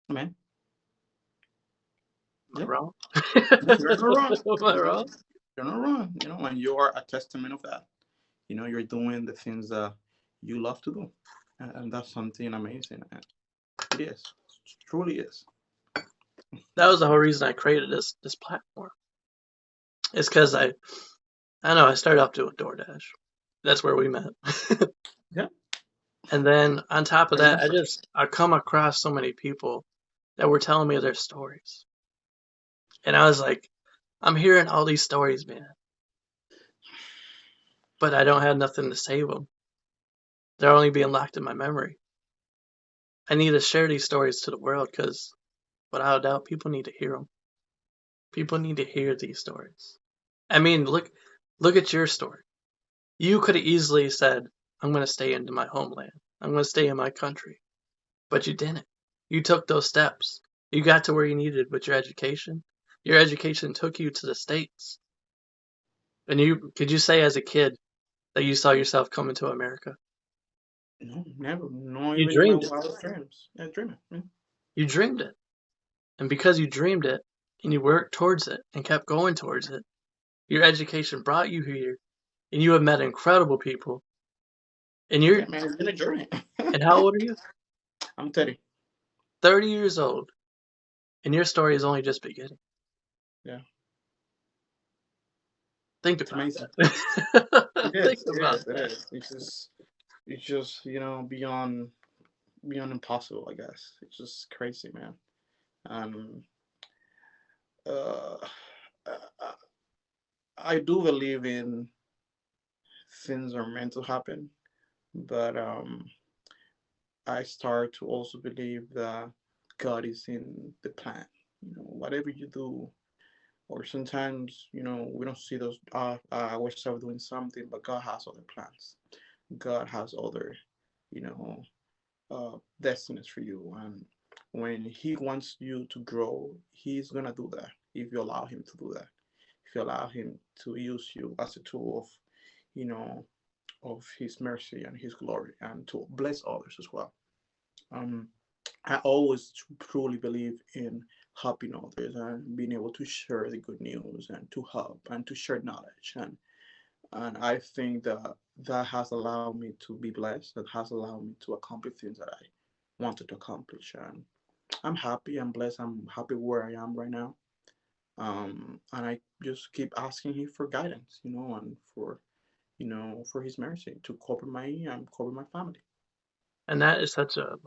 [SPEAKER 2] Man.
[SPEAKER 1] Am I
[SPEAKER 2] Yeah.
[SPEAKER 1] wrong?
[SPEAKER 2] No, you're not wrong.
[SPEAKER 1] Am I
[SPEAKER 2] You're,
[SPEAKER 1] wrong?
[SPEAKER 2] you're not wrong. And you are a testament of that. You're doing the things that you love to do. And that's something amazing. And it is. It truly is.
[SPEAKER 1] That was the whole reason I created this platform. It's because I know I started off doing DoorDash. That's where we met.
[SPEAKER 2] Yeah.
[SPEAKER 1] And then on top of
[SPEAKER 2] I
[SPEAKER 1] that,
[SPEAKER 2] remember.
[SPEAKER 1] I come across so many people that were telling me their stories. And I was like, I'm hearing all these stories, man, but I don't have nothing to save them. They're only being locked in my memory. I need to share these stories to the world because, without a doubt, people need to hear them. People need to hear these stories. I mean, look at your story. You could have easily said, I'm going to stay into my homeland. I'm going to stay in my country. But you didn't. You took those steps. You got to where you needed with your education. Your education took you to the States. And could you say as a kid that you saw yourself coming to America?
[SPEAKER 2] No, never. Not
[SPEAKER 1] You
[SPEAKER 2] even in my
[SPEAKER 1] dreamed it.
[SPEAKER 2] wildest dreams. Yeah, dreaming. Yeah.
[SPEAKER 1] You dreamed it. And because you dreamed it and you worked towards it and kept going towards it, your education brought you here and you have met incredible people. And
[SPEAKER 2] Yeah, man, it's been a journey.
[SPEAKER 1] and how old are you?
[SPEAKER 2] I'm 30.
[SPEAKER 1] 30 years old. And your story is only just beginning.
[SPEAKER 2] Yeah.
[SPEAKER 1] Think
[SPEAKER 2] It's
[SPEAKER 1] about
[SPEAKER 2] amazing.
[SPEAKER 1] that.
[SPEAKER 2] It
[SPEAKER 1] Think
[SPEAKER 2] is. It
[SPEAKER 1] about
[SPEAKER 2] is. It
[SPEAKER 1] that.
[SPEAKER 2] is. It's just beyond impossible, I guess. It's just crazy, man. Um uh I, I do believe in things are meant to happen, but I start to also believe that God is in the plan. Whatever you do, or sometimes we don't see those ourselves doing something, but God has other plans. God has other you know destinies for you, and when He wants you to grow, He's gonna do that if you allow Him to do that. If you allow Him to use you as a tool you know of His mercy and His glory, and to bless others as well. um I always truly believe in helping others and being able to share the good news and to help and to share knowledge, and I think that that has allowed me to be blessed. That has allowed me to accomplish things that I wanted to accomplish, and I'm happy. I'm blessed. I'm happy where I am right now. And I just keep asking him for guidance, and for his mercy to cover my family.
[SPEAKER 1] And that is such a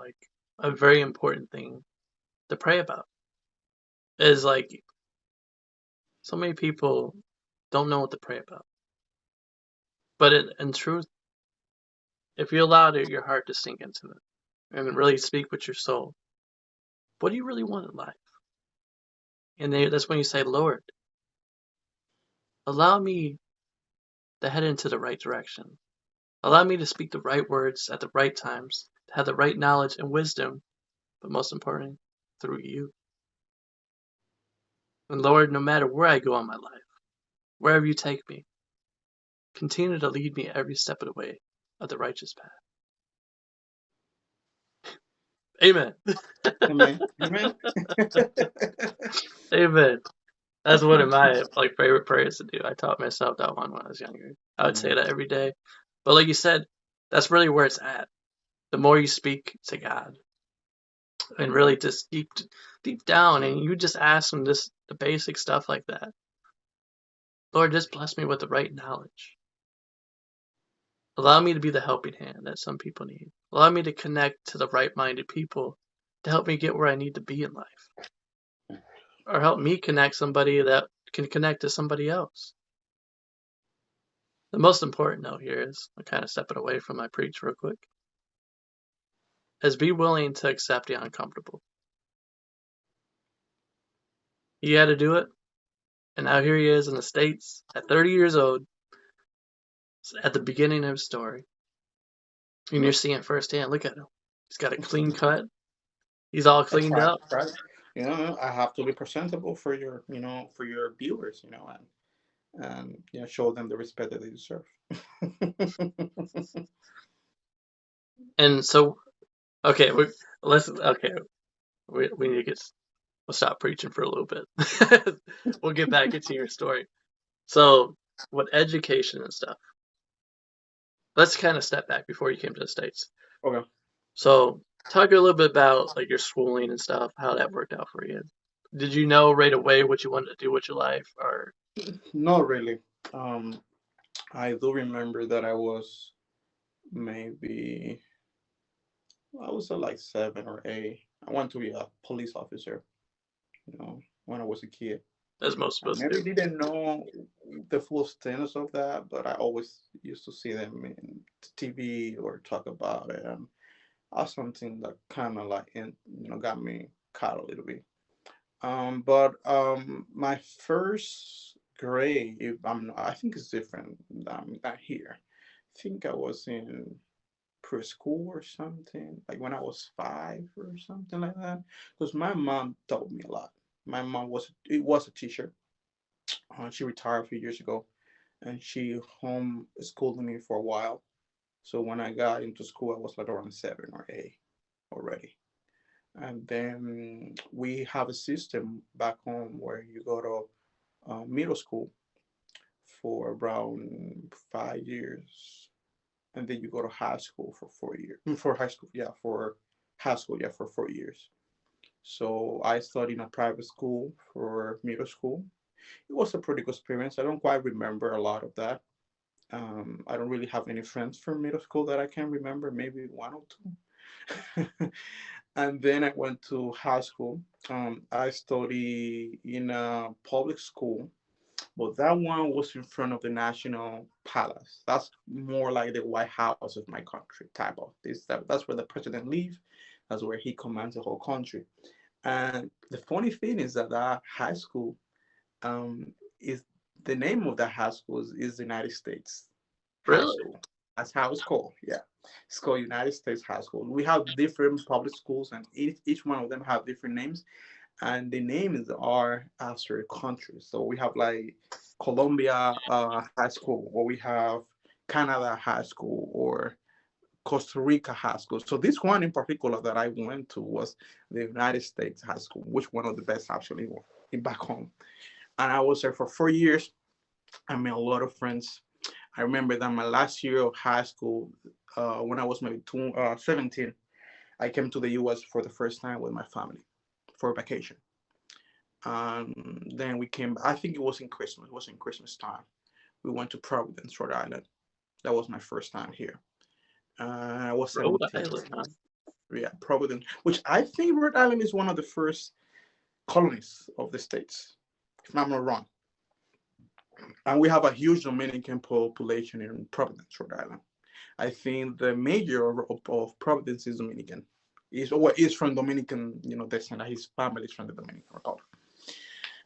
[SPEAKER 1] very important thing to pray about. Is like so many people don't know what to pray about. But in truth, if you allow your heart to sink into it and really speak with your soul, what do you really want in life? And that's when you say, Lord, allow me to head into the right direction. Allow me to speak the right words at the right times, to have the right knowledge and wisdom, but most important, through you. And Lord, no matter where I go in my life, wherever you take me, continue to lead me every step of the way of the righteous path. Amen.
[SPEAKER 2] Amen. Amen.
[SPEAKER 1] Amen. That's one of my favorite prayers to do. I taught myself that one when I was younger. I would say
[SPEAKER 2] Amen.
[SPEAKER 1] that every day. But like you said, that's really where it's at. The more you speak to God and really just deep down and you just ask him just the basic stuff like that. Lord, just bless me with the right knowledge. Allow me to be the helping hand that some people need. Allow me to connect to the right-minded people to help me get where I need to be in life. Or help me connect somebody that can connect to somebody else. The most important note here is, I'm kind of stepping away from my preach real quick, is be willing to accept the uncomfortable. He had to do it, and now here he is in the States at 30 years old, at the beginning of his story. And you're seeing firsthand, look at him. He's got a clean cut. He's all
[SPEAKER 2] I
[SPEAKER 1] cleaned
[SPEAKER 2] try.
[SPEAKER 1] up.
[SPEAKER 2] Try. I have to be presentable for your, for your viewers, and show them the respect that they deserve.
[SPEAKER 1] And so, okay, we need to we'll stop preaching for a little bit. We'll get back into your story. So, with education and stuff, let's kind of step back before you came to the States.
[SPEAKER 2] Okay.
[SPEAKER 1] So, talk a little bit about your schooling and stuff, how that worked out for you. Did you know right away what you wanted to do with your life, or
[SPEAKER 2] Not really. Um, I do remember that maybe I was like 7 or 8. I wanted to be a police officer, when I was a kid.
[SPEAKER 1] as most
[SPEAKER 2] I
[SPEAKER 1] of us
[SPEAKER 2] never
[SPEAKER 1] do?
[SPEAKER 2] didn't know the full status of that, but I always used to see them in TV or talk about it, and that's something that kind of got me caught a little bit. But my first grade, if I think it's different than here. I think I was in preschool or something, like when I was 5 or something like that. Because my mom taught me a lot. My mom was a teacher. She retired a few years ago, and she homeschooled me for a while. So when I got into school, I was like around 7 or 8 already. And then we have a system back home where you go to middle school for around 5 years, and then you go to high school for 4 years. For high school, yeah, for high school, yeah, for 4 years. So I studied in a private school for middle school. It was a pretty good experience. I don't quite remember a lot of that. I don't really have any friends from middle school that I can remember, maybe one or two. And then I went to high school. I studied in a public school, but that one was in front of the National Palace. That's more like the White House of my country type of this. That's where the president lives. That's where he commands the whole country. And the funny thing is that that high school is the name of that high school is the United States High
[SPEAKER 1] Really?
[SPEAKER 2] School. That's how it's called. Yeah, it's called United States High School. We have different public schools, and each one of them have different names, and the names are after countries. So we have like Colombia High School, or we have Canada High School, or Costa Rica High School. So this one in particular that I went to was the United States High School, which one of the best actually in back home. And I was there for 4 years. I made a lot of friends. I remember that my last year of high school, when I was maybe 17, I came to the US for the first time with my family for vacation. Then we came, I think it was in Christmas, it was in Christmas time. We went to Providence, Rhode Island. That was my first time here. I was
[SPEAKER 1] Rhode
[SPEAKER 2] 17.
[SPEAKER 1] Island, huh?
[SPEAKER 2] Yeah, Providence, which I think Rhode Island is one of the first colonies of the states, if I'm not wrong. And we have a huge Dominican population in Providence, Rhode Island. I think the mayor of Providence is Dominican. Is from Dominican, descent. His family is from the Dominican Republic.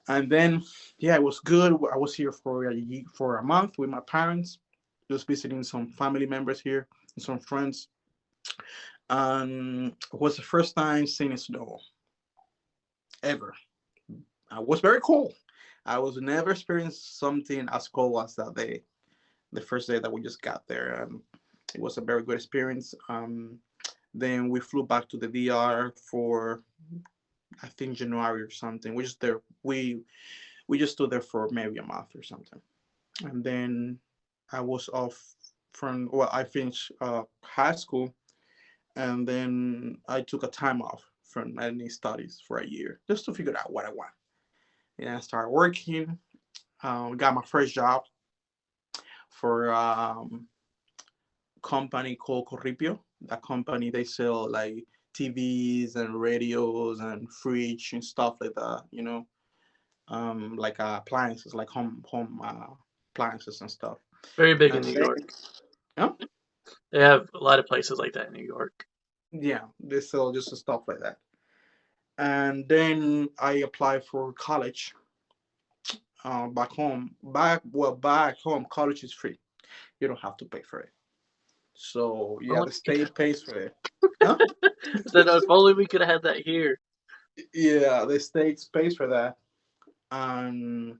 [SPEAKER 2] And then, yeah, it was good. I was here for a month with my parents, just visiting some family members here and some friends. And it was the first time seeing snow ever. It was very cold. I was never experienced something as cold as that day, the first day that we just got there. It was a very good experience. Then we flew back to the DR for I think January or something. We just there we just stood there for maybe a month or something, and then I was off from I finished high school, and then I took a time off from any studies for a year just to figure out what I want. And I started working. Got my first job for company called Corripio. That company they sell like TVs and radios and fridge and stuff like that. Like appliances, like home appliances and stuff.
[SPEAKER 1] Very big in
[SPEAKER 2] And
[SPEAKER 1] New
[SPEAKER 2] then,
[SPEAKER 1] York.
[SPEAKER 2] yeah,
[SPEAKER 1] They have a lot of places like that in New York.
[SPEAKER 2] yeah, they sell just stuff like that. And then I applied for college back home. Back home, college is free. You don't have to pay for it. So yeah,
[SPEAKER 1] Oh,
[SPEAKER 2] the state pays for it. Huh?
[SPEAKER 1] said if only we could have had that here.
[SPEAKER 2] Yeah, the state pays for that. And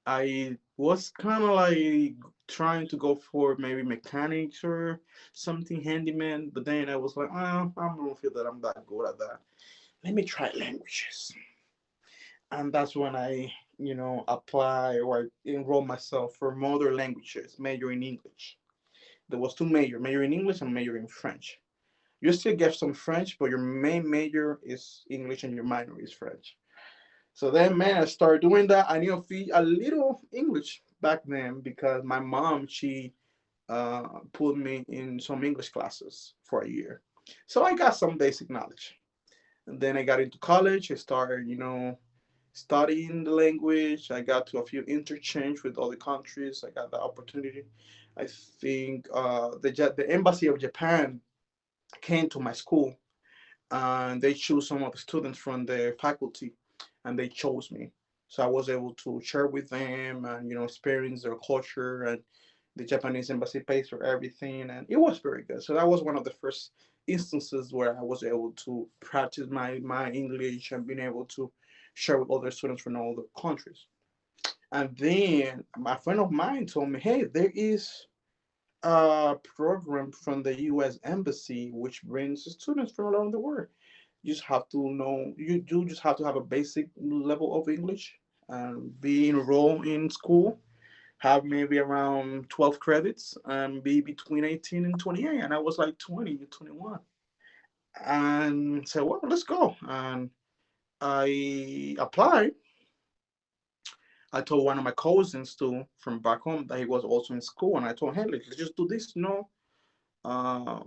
[SPEAKER 2] I was kind of like trying to go for maybe mechanics or something handyman, but then I was like, I don't feel that I'm that good at that. Let me try languages. And that's when I, apply or enroll myself for modern languages, major in English. There was two major in English and major in French. You still get some French, but your main major is English and your minor is French. So then, man, I started doing that. I knew a little English back then because my mom, she put me in some English classes for a year. So I got some basic knowledge. And then I got into college. I started, studying the language. I got to a few interchange with other countries. I got the opportunity. I think the embassy of Japan came to my school and they chose some of the students from the faculty and they chose me. So I was able to share with them and experience their culture, and the Japanese embassy pays for everything, and it was very good. So that was one of the first instances where I was able to practice my English and being able to share with other students from all the countries. And then my friend of mine told me, hey, there is a program from the U.S. Embassy which brings students from around the world. You just have to know, you do just have to have a basic level of English and be enrolled in school, have maybe around 12 credits, and be between 18 and 28. And I was like 20 to 21. And said, well, let's go. And I applied. I told one of my cousins too from back home that he was also in school, and I told him, hey, let's just do this, uh,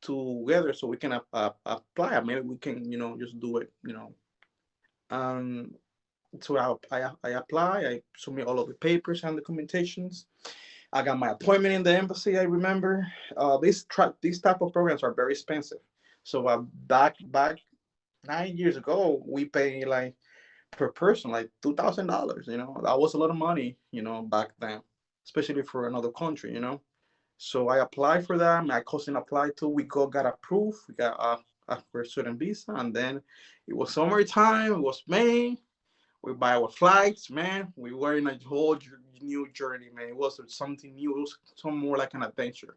[SPEAKER 2] together so we can apply. Maybe we can, just do it. Um, so I apply. I submit all of the papers and documentations. I got my appointment in the embassy. I remember these type of programs are very expensive. So back 9 years ago, we pay like per person like $2,000. That was a lot of money. Back then, especially for another country. So I applied for that. My cousin applied too. We got approved. We got a student visa, and then it was summertime. It was May. We buy our flights, man. We were in a whole new journey, man. It was something new. It was some more like an adventure.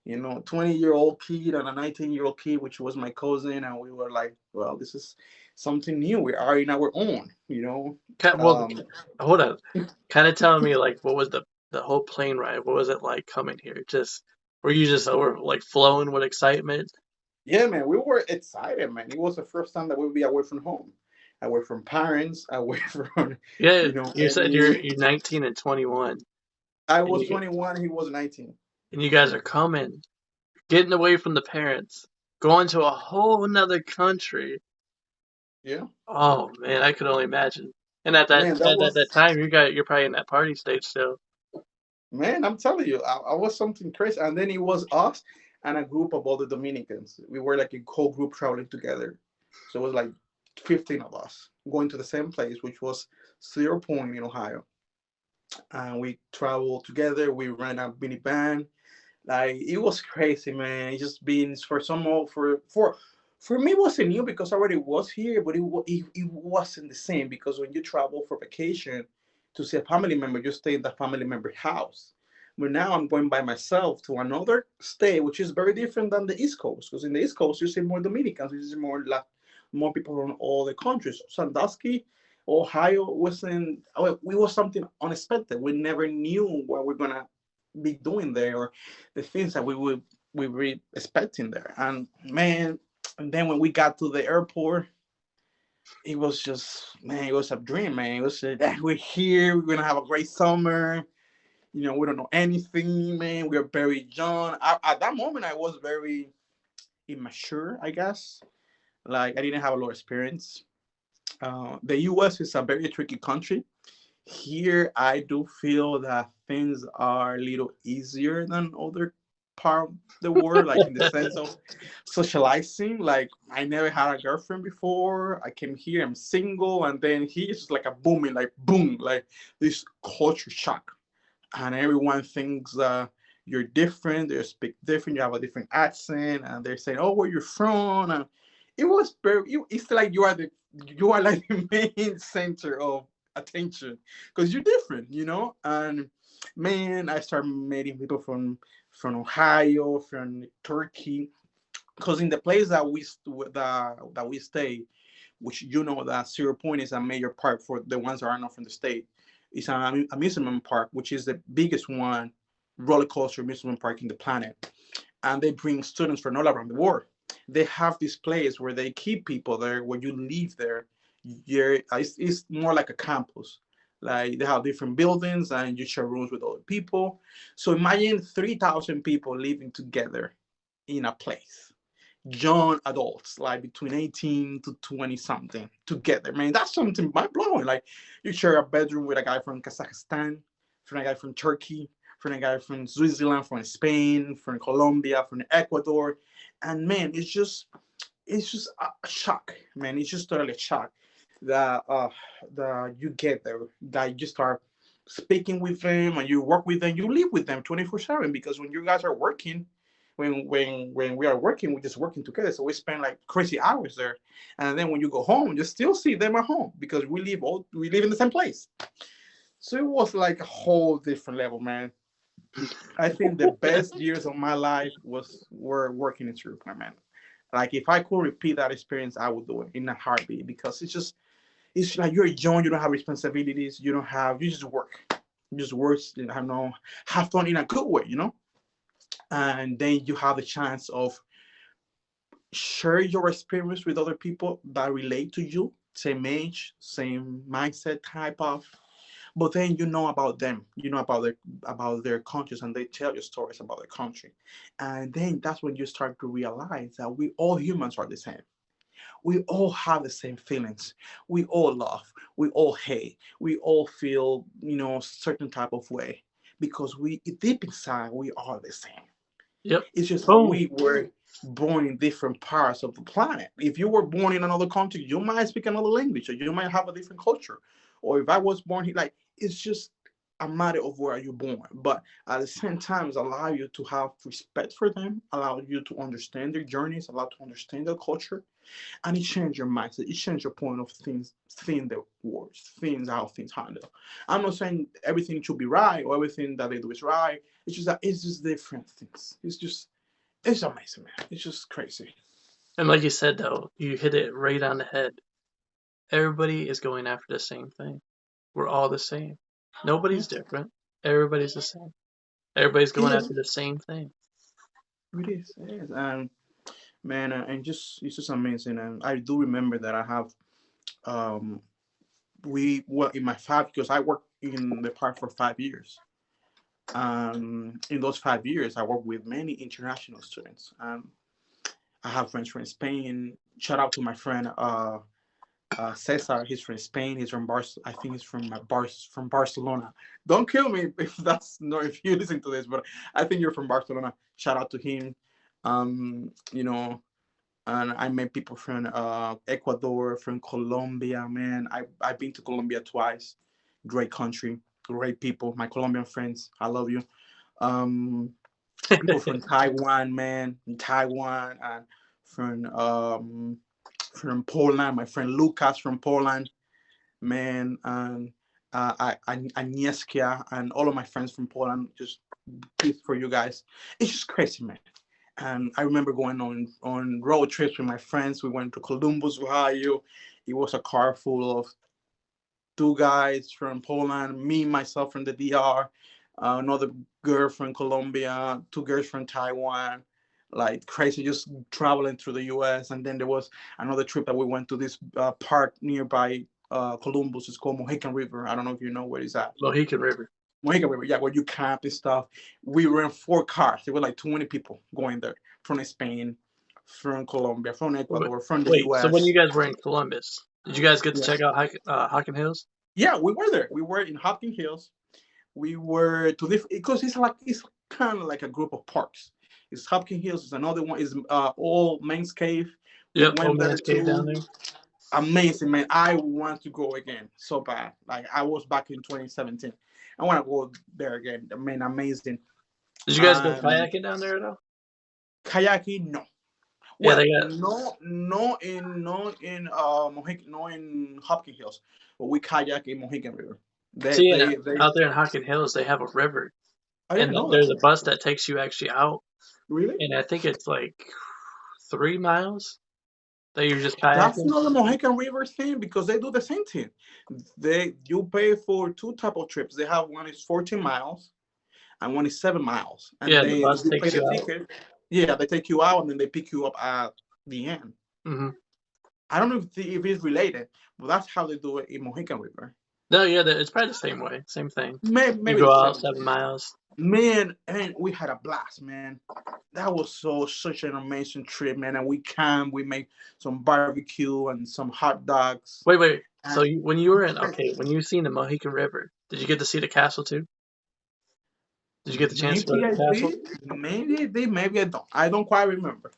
[SPEAKER 2] 20-year-old kid and a 19-year-old kid, which was my cousin, and we were like, well, this is something new. We are in our own.
[SPEAKER 1] Well, hold on. Kind of telling me like what was the whole plane ride? What was it like coming here? Just were you just over like flowing with excitement?
[SPEAKER 2] Yeah, man, we were excited, man. It was the first time that we'd be away from home, away from parents, away from,
[SPEAKER 1] Yeah, you said you're
[SPEAKER 2] any.
[SPEAKER 1] you're 19 and 21,
[SPEAKER 2] I
[SPEAKER 1] and
[SPEAKER 2] was
[SPEAKER 1] you
[SPEAKER 2] 21, he was 19.
[SPEAKER 1] and you guys are coming, getting away from the parents, going to a whole another country.
[SPEAKER 2] Yeah,
[SPEAKER 1] Oh man, I could only imagine. And at that
[SPEAKER 2] man, that
[SPEAKER 1] at that
[SPEAKER 2] was
[SPEAKER 1] time, you're probably in that party stage still.
[SPEAKER 2] man. I'm telling you, I was something crazy. And then it was us and a group of other Dominicans. We were like a whole group traveling together. So it was like 15 of us going to the same place, which was Cedar Point in Ohio. And we traveled together. We ran a minivan. Like it was crazy, man. It just been for some for me it wasn't new because I already was here, but it wasn't the same because when you travel for vacation to see a family member, you stay in the family member house. But now I'm going by myself to another state, which is very different than the East Coast. Because in the East Coast you see more Dominicans, you see more people from all the countries. Sandusky, Ohio wasn't. We was something unexpected. We never knew what we're gonna be doing there or the things that we were expecting there. And man, and then when we got to the airport, it was just man, it was a dream, man. It was we're here, we're gonna have a great summer. You know, we don't know anything, man. We're very young. At that moment, I was very immature, I guess. Like I didn't have a lot of experience. The U.S. is a very tricky country. Here, I do feel that things are a little easier than other part of the world, like in the sense of socializing. Like I never had a girlfriend before. I came here, I'm single, and then he's just like a booming, like boom, like this culture shock, and everyone thinks you're different. They speak different. You have a different accent, and they're saying, "Oh, where you're from?" And it was very. It's like you are like the main center of attention because you're different, you know. And man, I started meeting people from Ohio, from Turkey, because in the place that we stay, which you know that Zero Point is a major park for the ones that are not from the state. It's an amusement park, which is the biggest one roller coaster amusement park in the planet, and they bring students from all around the world. They have this place where they keep people there. When you live there, it's more like a campus. Like they have different buildings, and you share rooms with other people. So imagine 3,000 people living together in a place, young adults, like between 18 to 20 something together. Man, that's something mind blowing. Like you share a bedroom with a guy from Kazakhstan, from a guy from Turkey, from a guy from Switzerland, from Spain, from Colombia, from Ecuador. And man, it's just a shock, man. It's just totally a shock that that you get there, that you start speaking with them and you work with them, you live with them 24/7 because when you guys are working, when we are working, we're just working together. So we spend like crazy hours there. And then when you go home, you still see them at home because we live in the same place. So it was like a whole different level, man. I think the best years of my life were working in Suriname, man. Like if I could repeat that experience, I would do it in a heartbeat because it's like you're young, you don't have responsibilities, you just work. You just work, you have no have fun in a good way, you know? And then you have the chance of share your experience with other people that relate to you, same age, same mindset type of. But then you know about them, you know about their countries, and they tell you stories about their country, and then that's when you start to realize that we all humans are the same. We all have the same feelings. We all love. We all hate. We all feel, certain type of way because we deep inside we are the same.
[SPEAKER 1] Yep.
[SPEAKER 2] It's just that
[SPEAKER 1] Boom.
[SPEAKER 2] we were born in different parts of the planet. If you were born in another country, you might speak another language, or you might have a different culture. Or if I was born here, like it's just a matter of where you're born. But at the same time, it allow you to have respect for them, allow you to understand their journeys, allow to understand their culture, and it changed your mindset. It changed your point of things, seeing the words, things how things handle. I'm not saying everything should be right or everything that they do is right. It's just that it's just different things. It's amazing, man. It's just crazy.
[SPEAKER 1] And like you said though, you hit it right on the head. Everybody is going after the same thing. We're all the same.
[SPEAKER 2] Yeah,
[SPEAKER 1] Nobody's different. Everybody's the same. Everybody's
[SPEAKER 2] it
[SPEAKER 1] going
[SPEAKER 2] is.
[SPEAKER 1] after the same thing.
[SPEAKER 2] It is. It is. And man, and just it's just amazing. And I do remember that I have we well in my five because I worked in the park for 5 years. In those 5 years, I worked with many international students. I have friends from Spain. Shout out to my friend Cesar. He's from Spain. He's from I think he's from Barcelona. Don't kill me if that's not if you listen to this, but I think you're from Barcelona. Shout out to him. You know, and I met people from Ecuador, from Colombia. Man, I've been to Colombia twice. Great country, great people. My Colombian friends, I love you. Um, People from Taiwan, man, in Taiwan, and from Poland. My friend Lucas from Poland, man, and Agnieszka, and all of my friends from Poland. Just peace for you guys. It's just crazy, man. And I remember going on road trips with my friends. We went to Columbus, Ohio. It was a car full of two guys from Poland, me myself from the DR, another girl from Colombia, two girls from Taiwan, like crazy, just traveling through the U.S. And then there was another trip that we went to this park nearby Columbus. It's called Mohican River. I don't know if you know where it's at.
[SPEAKER 1] Mohican River.
[SPEAKER 2] Mohican River, yeah, where you camp and stuff. We were in 4 cars. There were like 20 people going there from Spain, from Colombia, from Ecuador, from the
[SPEAKER 1] Wait, so when you
[SPEAKER 2] U.S.
[SPEAKER 1] guys were in Columbus, did you guys get to
[SPEAKER 2] Yeah,
[SPEAKER 1] check out Hockin Hills?
[SPEAKER 2] yeah, we were there. We were in Hopkins Hills. We were to live because it's kind of like a group of parks. It's Hopkins Hills. Is another one. Is Old Man's Cave. We
[SPEAKER 1] Yep, Old
[SPEAKER 2] went there
[SPEAKER 1] Man's Cave down
[SPEAKER 2] too.
[SPEAKER 1] there.
[SPEAKER 2] Amazing, man. I want to go again so bad. Like I was back in 2017. I want to go there again. I mean, amazing.
[SPEAKER 1] Did you guys go
[SPEAKER 2] Um,
[SPEAKER 1] kayaking down there at all?
[SPEAKER 2] Kayaking, no.
[SPEAKER 1] Yeah, they
[SPEAKER 2] Well,
[SPEAKER 1] got.
[SPEAKER 2] no in Hopkins Hills, but we kayak in Mohican River. They
[SPEAKER 1] See,
[SPEAKER 2] they they.
[SPEAKER 1] out there in Hockin Hills, they have a river,
[SPEAKER 2] I
[SPEAKER 1] and
[SPEAKER 2] didn't know that.
[SPEAKER 1] there's a bus that takes you actually out,
[SPEAKER 2] Really?
[SPEAKER 1] and I think it's like 3 miles that you're just
[SPEAKER 2] That's
[SPEAKER 1] kayaking.
[SPEAKER 2] not the Mohican River thing because they do the same thing. You pay for two type of trips. They have one is 14 miles and one is 7 miles, and
[SPEAKER 1] Yeah, the
[SPEAKER 2] then
[SPEAKER 1] bus
[SPEAKER 2] you pay
[SPEAKER 1] takes
[SPEAKER 2] the
[SPEAKER 1] you out.
[SPEAKER 2] ticket. Yeah, they take you out and then they pick you up at the end.
[SPEAKER 1] Hmm.
[SPEAKER 2] I don't know if it's related, but that's how they do it in Mohican River.
[SPEAKER 1] No, yeah, it's probably the same way, same thing. You
[SPEAKER 2] Maybe the
[SPEAKER 1] go out
[SPEAKER 2] same.
[SPEAKER 1] 7 miles.
[SPEAKER 2] Man, and we had a blast, man. That was such an amazing trip, man. And we camped, we made some barbecue and some hot dogs.
[SPEAKER 1] Wait. So
[SPEAKER 2] And
[SPEAKER 1] when you were in, okay, when you seen the Mohican River, did you get to see the castle too? Did you get the chance to go to
[SPEAKER 2] maybe I
[SPEAKER 1] the castle?
[SPEAKER 2] did, maybe I did, maybe I don't. I don't quite remember.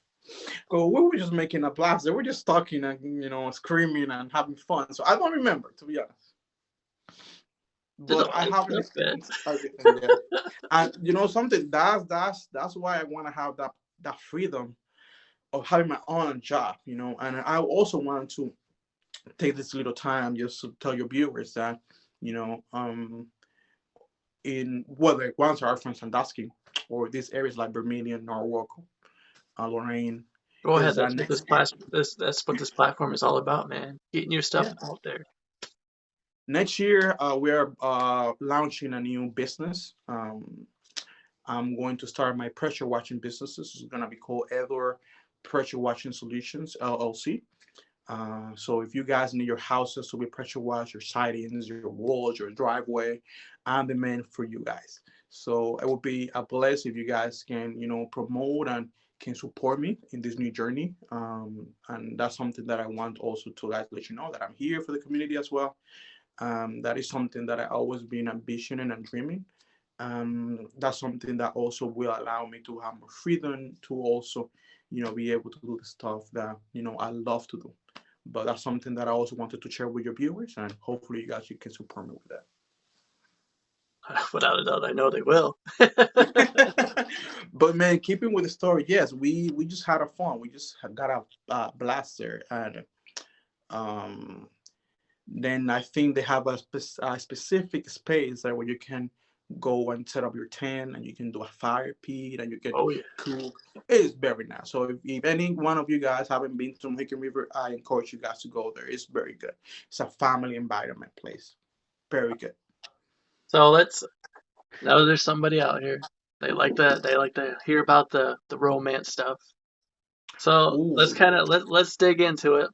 [SPEAKER 2] So we were just making a blast. They were just talking and screaming and having fun. So I don't remember, to be honest.
[SPEAKER 1] There's a
[SPEAKER 2] But I
[SPEAKER 1] lot of
[SPEAKER 2] haven't
[SPEAKER 1] stuff, man.
[SPEAKER 2] experienced everything yet. And something that's why I want to have that freedom of having my own job. And I also want to take this little time just to tell your viewers that you know in whether ones are from Sandusky or these areas like Bermudian, Norwalk, Lorraine,
[SPEAKER 1] Go ahead.
[SPEAKER 2] is
[SPEAKER 1] That's
[SPEAKER 2] that
[SPEAKER 1] what this
[SPEAKER 2] next year?
[SPEAKER 1] class. That's what this platform is all about, man. Getting your stuff
[SPEAKER 2] Yeah,
[SPEAKER 1] out there.
[SPEAKER 2] next year we are launching a new business. I'm going to start my pressure washing businesses. It's going to be called Edward Pressure Washing Solutions LLC. So if you guys need your houses to be pressure washed, your sidings, your walls, your driveway, I'm the man for you guys. So it would be a bless if you guys can, promote and can support me in this new journey. And that's something that I want also to guys let you know that I'm here for the community as well. That is something that I always been ambitioning and dreaming. That's something that also will allow me to have more freedom to also, be able to do the stuff that I love to do. But that's something that I also wanted to share with your viewers, and hopefully you can support me with
[SPEAKER 1] Without a doubt, I know they will.
[SPEAKER 2] that. But man, keeping with the story, yes, we just had a fun. We just got a blast there, and um, then I think they have a specific space there where you can go and set up your tent and you can do a fire pit and you can
[SPEAKER 1] Oh yeah.
[SPEAKER 2] cook. It's very nice. So if any one of you guys haven't been to Mohican River, I encourage you guys to go there. It's very good. It's a family environment place. Very good.
[SPEAKER 1] So let's know there's somebody out here. They like that. They like to hear about the romance stuff. So let's kind
[SPEAKER 2] Ooh.
[SPEAKER 1] of let's dig into it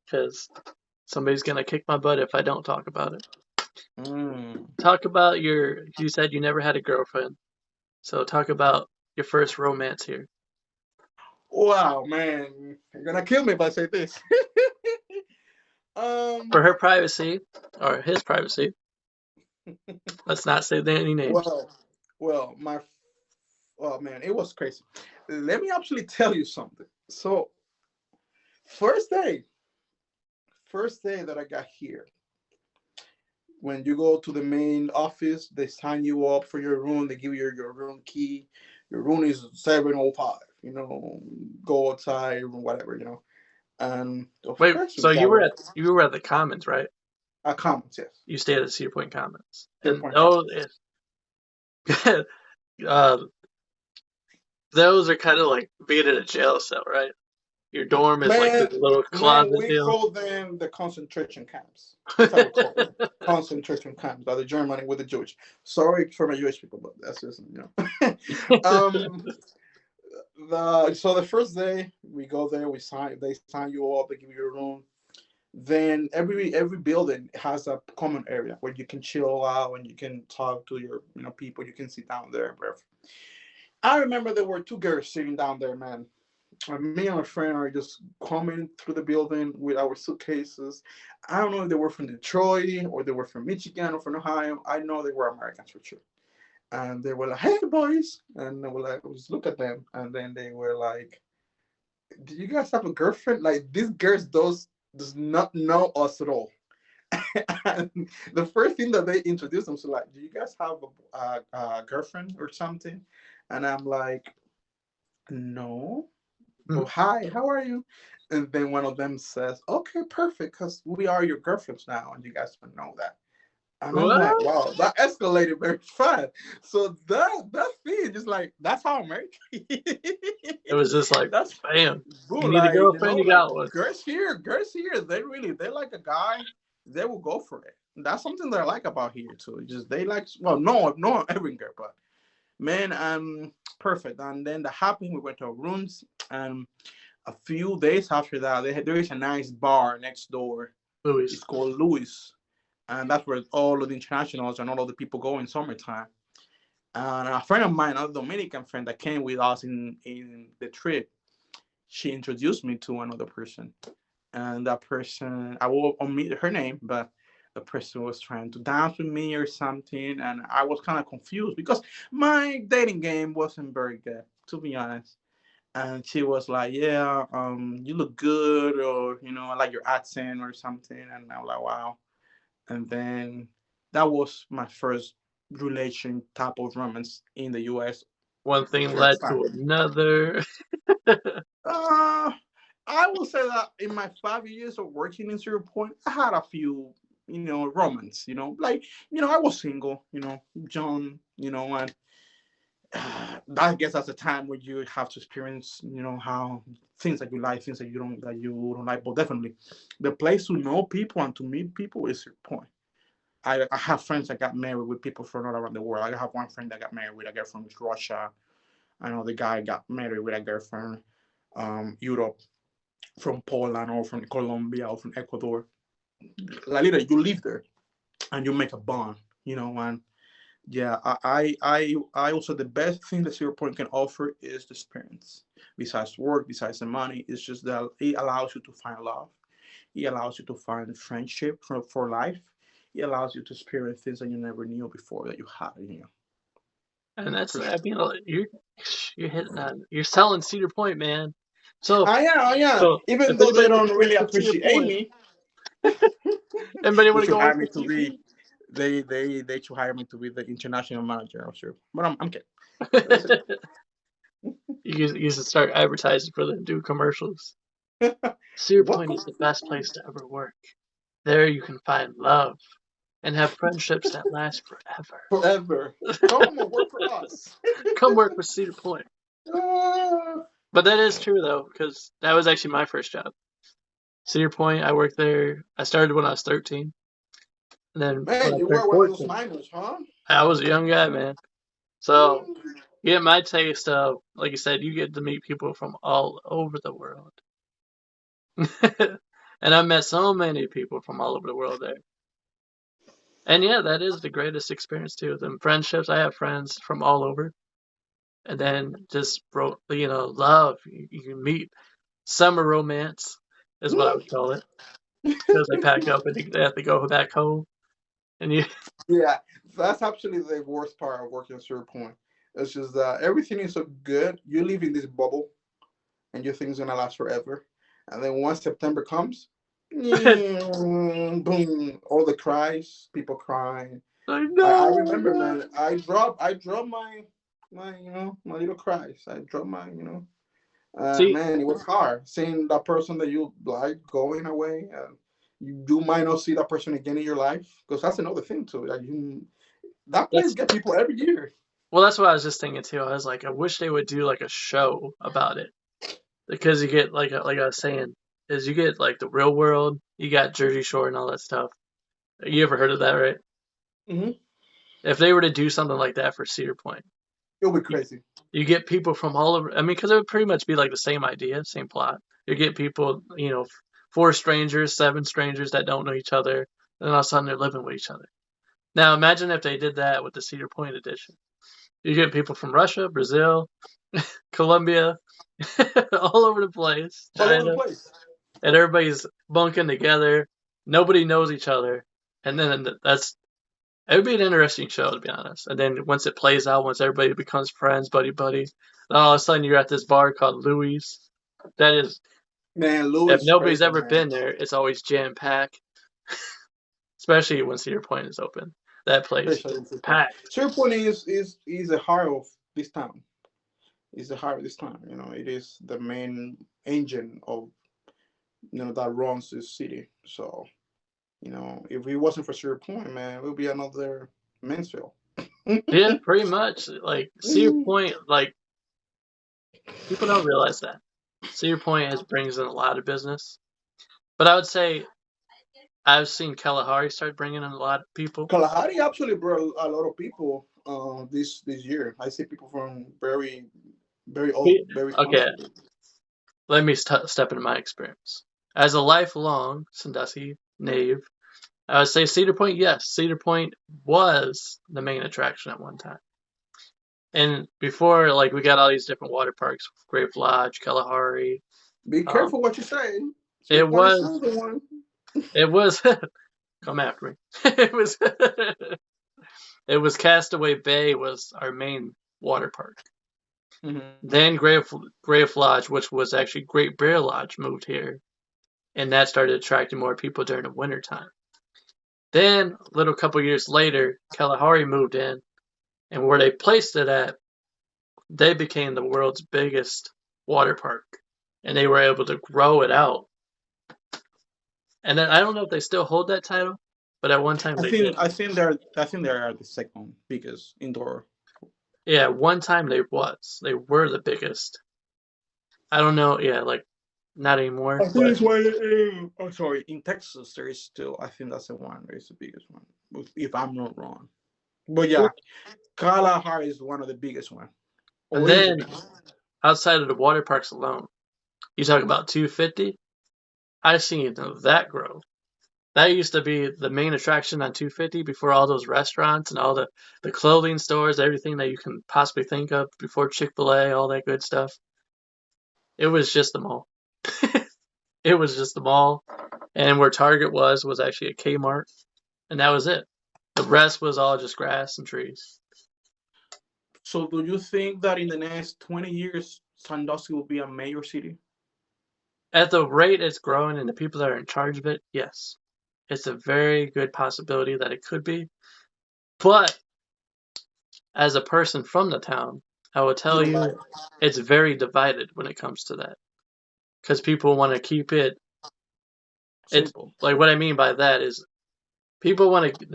[SPEAKER 1] because somebody's gonna kick my butt if I don't talk about it.
[SPEAKER 2] Mm.
[SPEAKER 1] Talk about you said you never had a girlfriend. So talk about your first romance here.
[SPEAKER 2] Wow, man, you're gonna kill me if I say this. um.
[SPEAKER 1] For her privacy, or his privacy, let's not say any names.
[SPEAKER 2] Well, well, my. Oh man, it was crazy. Let me actually tell you something. So, first day, first day that I got here, when you go to the main office, they sign you up for your room. They give you your room key. Your room is 705. Go outside or whatever. And of
[SPEAKER 1] Wait,
[SPEAKER 2] course we
[SPEAKER 1] so
[SPEAKER 2] got like
[SPEAKER 1] you were at the Commons, right?
[SPEAKER 2] a comment. Yes,
[SPEAKER 1] You stayed at the Cedar Point Commons,
[SPEAKER 2] zero
[SPEAKER 1] and
[SPEAKER 2] point comment.
[SPEAKER 1] uh, those are kind of like being in a jail cell, right? Your dorm is like
[SPEAKER 2] Man,
[SPEAKER 1] this little
[SPEAKER 2] man,
[SPEAKER 1] closet
[SPEAKER 2] we
[SPEAKER 1] deal.
[SPEAKER 2] call them the concentration camps. That's how we call them. Concentration camps. By the Germany with the Jewish. Sorry for my Jewish people, but that's just. um, the first day we go there, they sign you up, they give you a room. Then every building has a common area where you can chill out and you can talk to your people. You can sit down there. I remember there were two girls sitting down there, man. Me and my friend are just coming through the building with our suitcases. I don't know if they were from Detroit or they were from Michigan or from Ohio. I know they were Americans for sure. And they were like, "Hey, boys," and I was like, just look at them, and then they were like, "Do you guys have a girlfriend?" Like these girls does not know us at all. And the first thing that they introduced them to, like, "Do you guys have a girlfriend or something?" And I'm like, "No." But hi, how are you? And then one of them says, "Okay, perfect, because we are your girlfriends now, and you guys will know that." And I'm like,
[SPEAKER 1] What?
[SPEAKER 2] wow, that escalated very fast. So that thing, just like that's how American.
[SPEAKER 1] It was just like,
[SPEAKER 2] That's
[SPEAKER 1] bam, you
[SPEAKER 2] cool.
[SPEAKER 1] need a
[SPEAKER 2] Like
[SPEAKER 1] girlfriend, you
[SPEAKER 2] like
[SPEAKER 1] got one.
[SPEAKER 2] girls here, they like a guy, they will go for it. That's something that I like about here too. Just they like, well, no every girl, but man, perfect. And then the happened, we went to our rooms, and a few days after that, there is a nice bar next door.
[SPEAKER 1] Louis.
[SPEAKER 2] It's called Louis, and that's where all of the internationals and all of the people go in summertime. And a friend of mine, a Dominican friend that came with us in the trip, she introduced me to another person, and that person, I will omit her name, but the person was trying to dance with me or something, and I was kind of confused because my dating game wasn't very good, to be honest. And she was like, "Yeah, you look good," or "I like your accent," or something. And I'm like, "Wow." And then that was my first relation type of romance in the U.S.
[SPEAKER 1] One
[SPEAKER 2] the
[SPEAKER 1] thing led
[SPEAKER 2] first time.
[SPEAKER 1] to another.
[SPEAKER 2] Uh, I will say that in my 5 years of working in Zero Point, I had a few, romance. Like I was single, young, and I guess that's a time where you have to experience, how things that you like, things that you don't like. But definitely, the place to know people and to meet people is your point. I have friends that got married with people from all around the world. I have one friend that got married with a girl from Russia. I know the guy got married with a girl from Europe, from Poland or from Colombia or from Ecuador. Like literally, you live there and you make a bond, and yeah, I also the best thing that Zero Point can offer is the experience. Besides work, besides the money, it's just that it allows you to find love. It allows you to find friendship for life. It allows you to experience things that you never knew before that you had in you.
[SPEAKER 1] And that's,
[SPEAKER 2] For
[SPEAKER 1] I
[SPEAKER 2] sure.
[SPEAKER 1] mean, you're hitting on, you're selling Cedar Point, man. So,
[SPEAKER 2] I am.
[SPEAKER 1] so
[SPEAKER 2] Even
[SPEAKER 1] if
[SPEAKER 2] though they
[SPEAKER 1] anybody
[SPEAKER 2] don't
[SPEAKER 1] wants to work
[SPEAKER 2] really
[SPEAKER 1] for Cedar
[SPEAKER 2] appreciate
[SPEAKER 1] Point,
[SPEAKER 2] me,
[SPEAKER 1] anybody
[SPEAKER 2] they
[SPEAKER 1] want to
[SPEAKER 2] should
[SPEAKER 1] go
[SPEAKER 2] hire
[SPEAKER 1] work
[SPEAKER 2] me
[SPEAKER 1] for
[SPEAKER 2] to be. They should hire me to be the international manager. I'm sure, but I'm kidding. That's
[SPEAKER 1] CP? You should start advertising for them, do commercials.
[SPEAKER 2] it.
[SPEAKER 1] Cedar Point
[SPEAKER 2] Welcome
[SPEAKER 1] is the best place to ever work. There you can find love and have friendships that last forever.
[SPEAKER 2] forever. Come and work for us.
[SPEAKER 1] Come work for Cedar Point.
[SPEAKER 2] Ah,
[SPEAKER 1] But that is true though, because that was actually my first job. Cedar Point, I worked there. I started when I was 13, and then when
[SPEAKER 2] man,
[SPEAKER 1] I
[SPEAKER 2] you
[SPEAKER 1] turned
[SPEAKER 2] were one of those
[SPEAKER 1] 14,
[SPEAKER 2] minors, huh?
[SPEAKER 1] I was a young guy, man. So you get my taste of, like you said, you get to meet people from all over the world. And I met so many people from all over the world there. And yeah, that is the greatest experience too. The friendships, I have friends from all over, and then just love. You can meet summer romance is what I would call it because they pack up and they have to go back home, and you
[SPEAKER 2] Yeah, that's actually the worst part of working at Zero Point. It's just that everything is so good. You live in this bubble, and you think it's gonna last forever. And then once September comes, boom, all the cries, people crying.
[SPEAKER 1] I
[SPEAKER 2] I
[SPEAKER 1] know, I
[SPEAKER 2] remember,
[SPEAKER 1] know.
[SPEAKER 2] man. I dropped my my little cries. I dropped my
[SPEAKER 1] See,
[SPEAKER 2] man, it was hard seeing that person that you like going away. You might not see that person again in your life because that's another thing too. Like that place
[SPEAKER 1] that's
[SPEAKER 2] get people every year.
[SPEAKER 1] well, that's what I was just thinking too. I was like, I wish they would do like a show about it because you get like I was saying, is you get like the real world, you got Jersey Shore and all that stuff. You ever heard of that, right?
[SPEAKER 2] Hmm.
[SPEAKER 1] If they were to do something like that for Cedar Point,
[SPEAKER 2] It'll be
[SPEAKER 1] you,
[SPEAKER 2] crazy.
[SPEAKER 1] you get people from all over. I mean, because it would pretty much be like the same idea, same plot. You get people, four strangers, seven strangers that don't know each other, and all of a sudden they're living with each other. Now imagine if they did that with the Cedar Point edition. You get people from Russia, Brazil, Colombia, all over the place,
[SPEAKER 2] All over the
[SPEAKER 1] China,
[SPEAKER 2] place.
[SPEAKER 1] and everybody's bunking together. Nobody knows each other, and then it would be an interesting show to be honest. And then once it plays out, once everybody becomes friends, buddy buddy, then all of a sudden you're at this bar called Louis. That is,
[SPEAKER 2] Man, Louis
[SPEAKER 1] if
[SPEAKER 2] is
[SPEAKER 1] nobody's
[SPEAKER 2] crazy,
[SPEAKER 1] ever
[SPEAKER 2] man.
[SPEAKER 1] been there, it's always jam packed, especially when Cedar Point is open. That place
[SPEAKER 2] Especially
[SPEAKER 1] is
[SPEAKER 2] in Super.
[SPEAKER 1] packed.
[SPEAKER 2] Zero Point is the heart of this town. Is the heart of this town. It is the main engine of that runs this city. So if it wasn't for Zero Point, man, it would be another Mansfield.
[SPEAKER 1] Yeah, pretty much. Like Cedar Point, like people don't realize that Cedar Point has brings in a lot of business. But I would say I've seen Kalahari start bringing in a lot of people.
[SPEAKER 2] Kalahari actually brought a lot of people this year. I see people from very old, very
[SPEAKER 1] Okay,
[SPEAKER 2] country.
[SPEAKER 1] let me step into my experience. As a lifelong Sandusky native, I would say Cedar Point, yes, Cedar Point was the main attraction at one time. And before, like, we got all these different water parks, Grape Lodge, Kalahari.
[SPEAKER 2] Be
[SPEAKER 1] Um,
[SPEAKER 2] careful what you say. Zero
[SPEAKER 1] it
[SPEAKER 2] Point is
[SPEAKER 1] was,
[SPEAKER 2] another one.
[SPEAKER 1] it was, come after me. It was, it was Castaway Bay was our main water park.
[SPEAKER 2] Hmm.
[SPEAKER 1] Then Grape Lodge, which was actually Great Bear Lodge, moved here, and that started attracting more people during the winter time. Then, a little couple years later, Kalahari moved in, and where they placed it at, they became the world's biggest water park, and they were able to grow it out. And then I don't know if they still hold that title, but at one time
[SPEAKER 2] I
[SPEAKER 1] they
[SPEAKER 2] think
[SPEAKER 1] did.
[SPEAKER 2] I think they are the second biggest indoor.
[SPEAKER 1] Yeah, at one time they were the biggest. I don't know, yeah, like not anymore,
[SPEAKER 2] I think
[SPEAKER 1] but
[SPEAKER 2] it's why. Oh, sorry. In Texas, there is still. I think that's the one. That is the biggest one, if I'm not wrong. But yeah, Kalahari is one of the biggest one,
[SPEAKER 1] and
[SPEAKER 2] or is the
[SPEAKER 1] then
[SPEAKER 2] biggest.
[SPEAKER 1] outside of the water parks alone, you talk about 250. I've seen that grow. That used to be the main attraction on 250 before all those restaurants and all the clothing stores, everything that you can possibly think of before Chick-fil-A, all that good stuff. It was just the mall. It was just the mall. And where Target was actually a Kmart. And that was it. The rest was all just grass and trees.
[SPEAKER 2] So, do you think that in the next 20 years, Sandusky will be a major city?
[SPEAKER 1] At the rate it's growing and the people that are in charge of it, yes. It's a very good possibility that it could be. But as a person from the town, I will
[SPEAKER 2] You
[SPEAKER 1] tell
[SPEAKER 2] don't like
[SPEAKER 1] you it's very divided when it comes to that. Because people want to keep it. It's
[SPEAKER 2] simple.
[SPEAKER 1] like what I mean by that is people want to,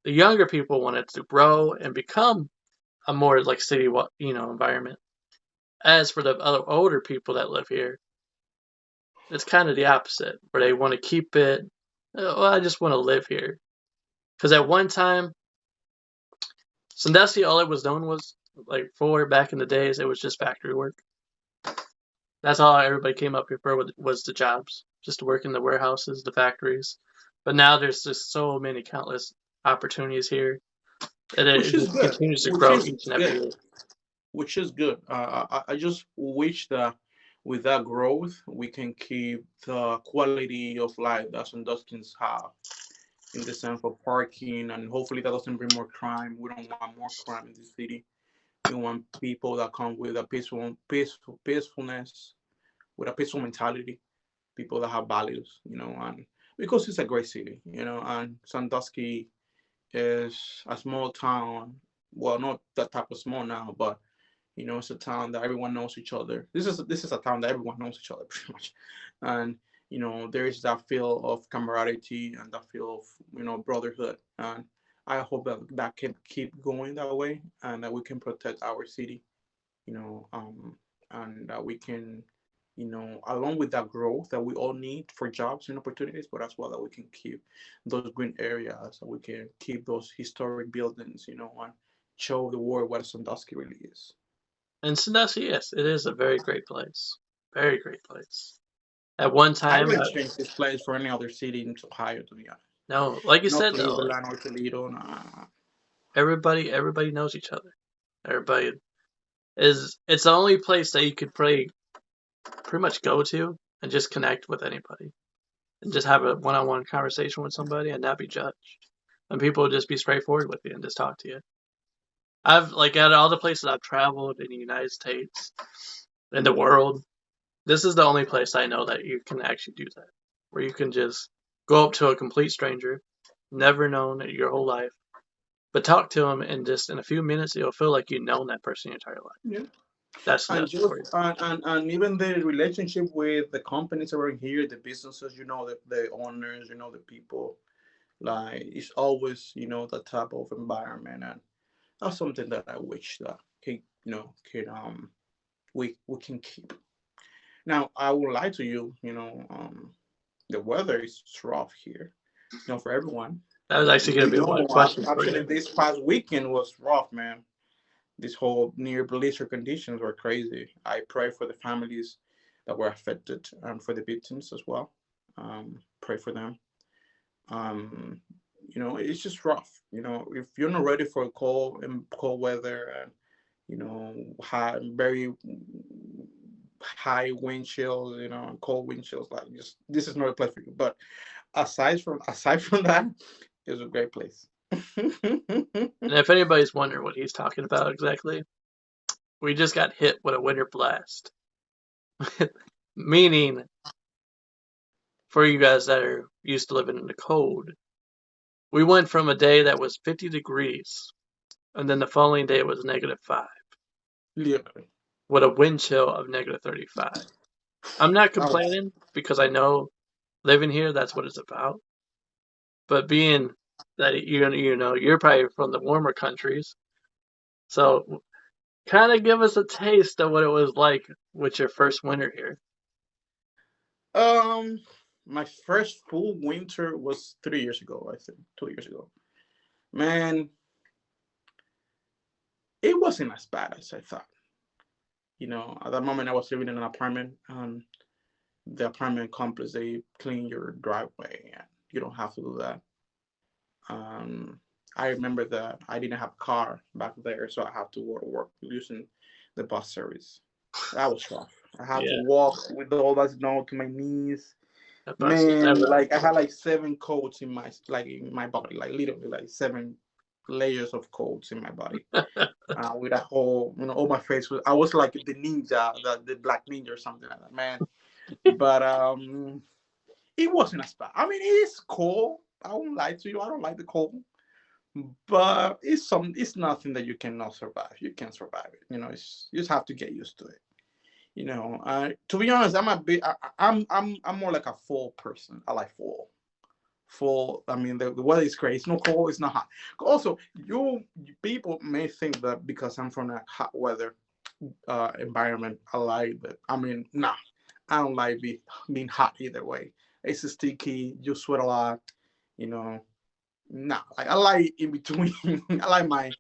[SPEAKER 1] the younger people want it to grow and become a more like city, environment. As for the other older people that live here, it's kind of the opposite, where they want to keep it. Well, I just want to live here. Because at one time, Sandusky, all it was known was like for back in the days, it was just factory work. That's all everybody came up here for was the jobs, just to work in the warehouses, the factories. But now there's just so many countless opportunities here, and it
[SPEAKER 2] which is
[SPEAKER 1] just
[SPEAKER 2] good,
[SPEAKER 1] continues to
[SPEAKER 2] which
[SPEAKER 1] grow
[SPEAKER 2] is
[SPEAKER 1] each and every
[SPEAKER 2] good,
[SPEAKER 1] year.
[SPEAKER 2] which is good. I just wish that with that growth, we can keep the quality of life that Sanduskyans have in the sense of parking, and hopefully that doesn't bring more crime. We don't want more crime in the city. We want people that come with a peacefulness, with a peaceful mentality, people that have values, and because it's a great city, and Sandusky is a small town. Well, not that type of small now, but it's a town that everyone knows each other. This is a town that everyone knows each other pretty much, and there is that feel of camaraderie and that feel of brotherhood, and I hope that that can keep going that way, and that we can protect our city, you know, um, and that we can, along with that growth that we all need for jobs and opportunities, but as well that we can keep those green areas, that we can keep those historic buildings, and show the world what Sandusky really is.
[SPEAKER 1] And Sandusky, yes, it is a very great place, very great place. At one
[SPEAKER 2] I
[SPEAKER 1] time,
[SPEAKER 2] would change this place for any other city in Ohio, to be honest.
[SPEAKER 1] no, like you
[SPEAKER 2] Not
[SPEAKER 1] said though, like
[SPEAKER 2] Cleveland or Toledo. Nah.
[SPEAKER 1] everybody knows each other. Everybody is. It's the only place that you could pretty much go to and just connect with anybody and just have a one-on-one conversation with somebody and not be judged. And people will just be straightforward with you and just talk to you. I've like out of all the places I've traveled in the United States, in the world, this is the only place I know that you can actually do that, where you can just go up to a complete stranger, never known it your whole life, but talk to them and just in a few minutes you'll feel like you've known that person your entire life.
[SPEAKER 2] Yeah.
[SPEAKER 1] That's
[SPEAKER 2] And
[SPEAKER 1] enough
[SPEAKER 2] just
[SPEAKER 1] for you.
[SPEAKER 2] and even the relationship with the companies around here, the businesses, the owners, the people, like it's always, that type of environment, and that's something that I wish that we can keep. Now, I will lie to you, the weather is rough here, for everyone.
[SPEAKER 1] That was actually going to be one question for
[SPEAKER 2] Actually,
[SPEAKER 1] you.
[SPEAKER 2] this past weekend was rough, man. This whole near blizzard conditions were crazy. I pray for the families that were affected and for the victims as well. Pray for them. Um, it's just rough. If you're not ready for cold weather and very high wind chills, cold wind chills, like just this is not a place for you. But aside from that, it's a great place.
[SPEAKER 1] And if anybody's wondering what he's talking about exactly, we just got hit with a winter blast. Meaning, for you guys that are used to living in the cold, we went from a day that was 50 degrees, and then the following day it was -5,
[SPEAKER 2] Literally.
[SPEAKER 1] with a wind chill of -35. I'm not complaining because I know living here, that's what it's about. But being that you're probably from the warmer countries, so kind of give us a taste of what it was like with your first winter here.
[SPEAKER 2] Um, my first full winter was 3 years ago. I think 2 years ago. Man, it wasn't as bad as I thought. At that moment I was living in an apartment, and the apartment complex they clean your driveway, and you don't have to do that. Um, I remember that I didn't have a car back there, so I had to go to work using the bus service. That was rough. I had to
[SPEAKER 1] Yeah,
[SPEAKER 2] walk with all that snow to my knees.
[SPEAKER 1] that bus is
[SPEAKER 2] Man,
[SPEAKER 1] never.
[SPEAKER 2] like I had like 7 coats in my body, like literally like 7 layers of coats in my body. With a whole, all my face was. I was like the ninja, the black ninja or something like that, man. But it wasn't as bad. I mean, it is cold. I won't lie to you. I don't like the cold, but It's nothing that you cannot survive. You can survive it. You just have to get used to it. To be honest, I'm a bit. I'm more like a fall person. I like fall. Fall. I mean, the weather is great. It's not cold. It's not hot. Also, you people may think that because I'm from a hot weather environment, I like that. I mean, nah, I don't like being hot either way. It's sticky. You sweat a lot. You know, nah. Like I like in between. I like my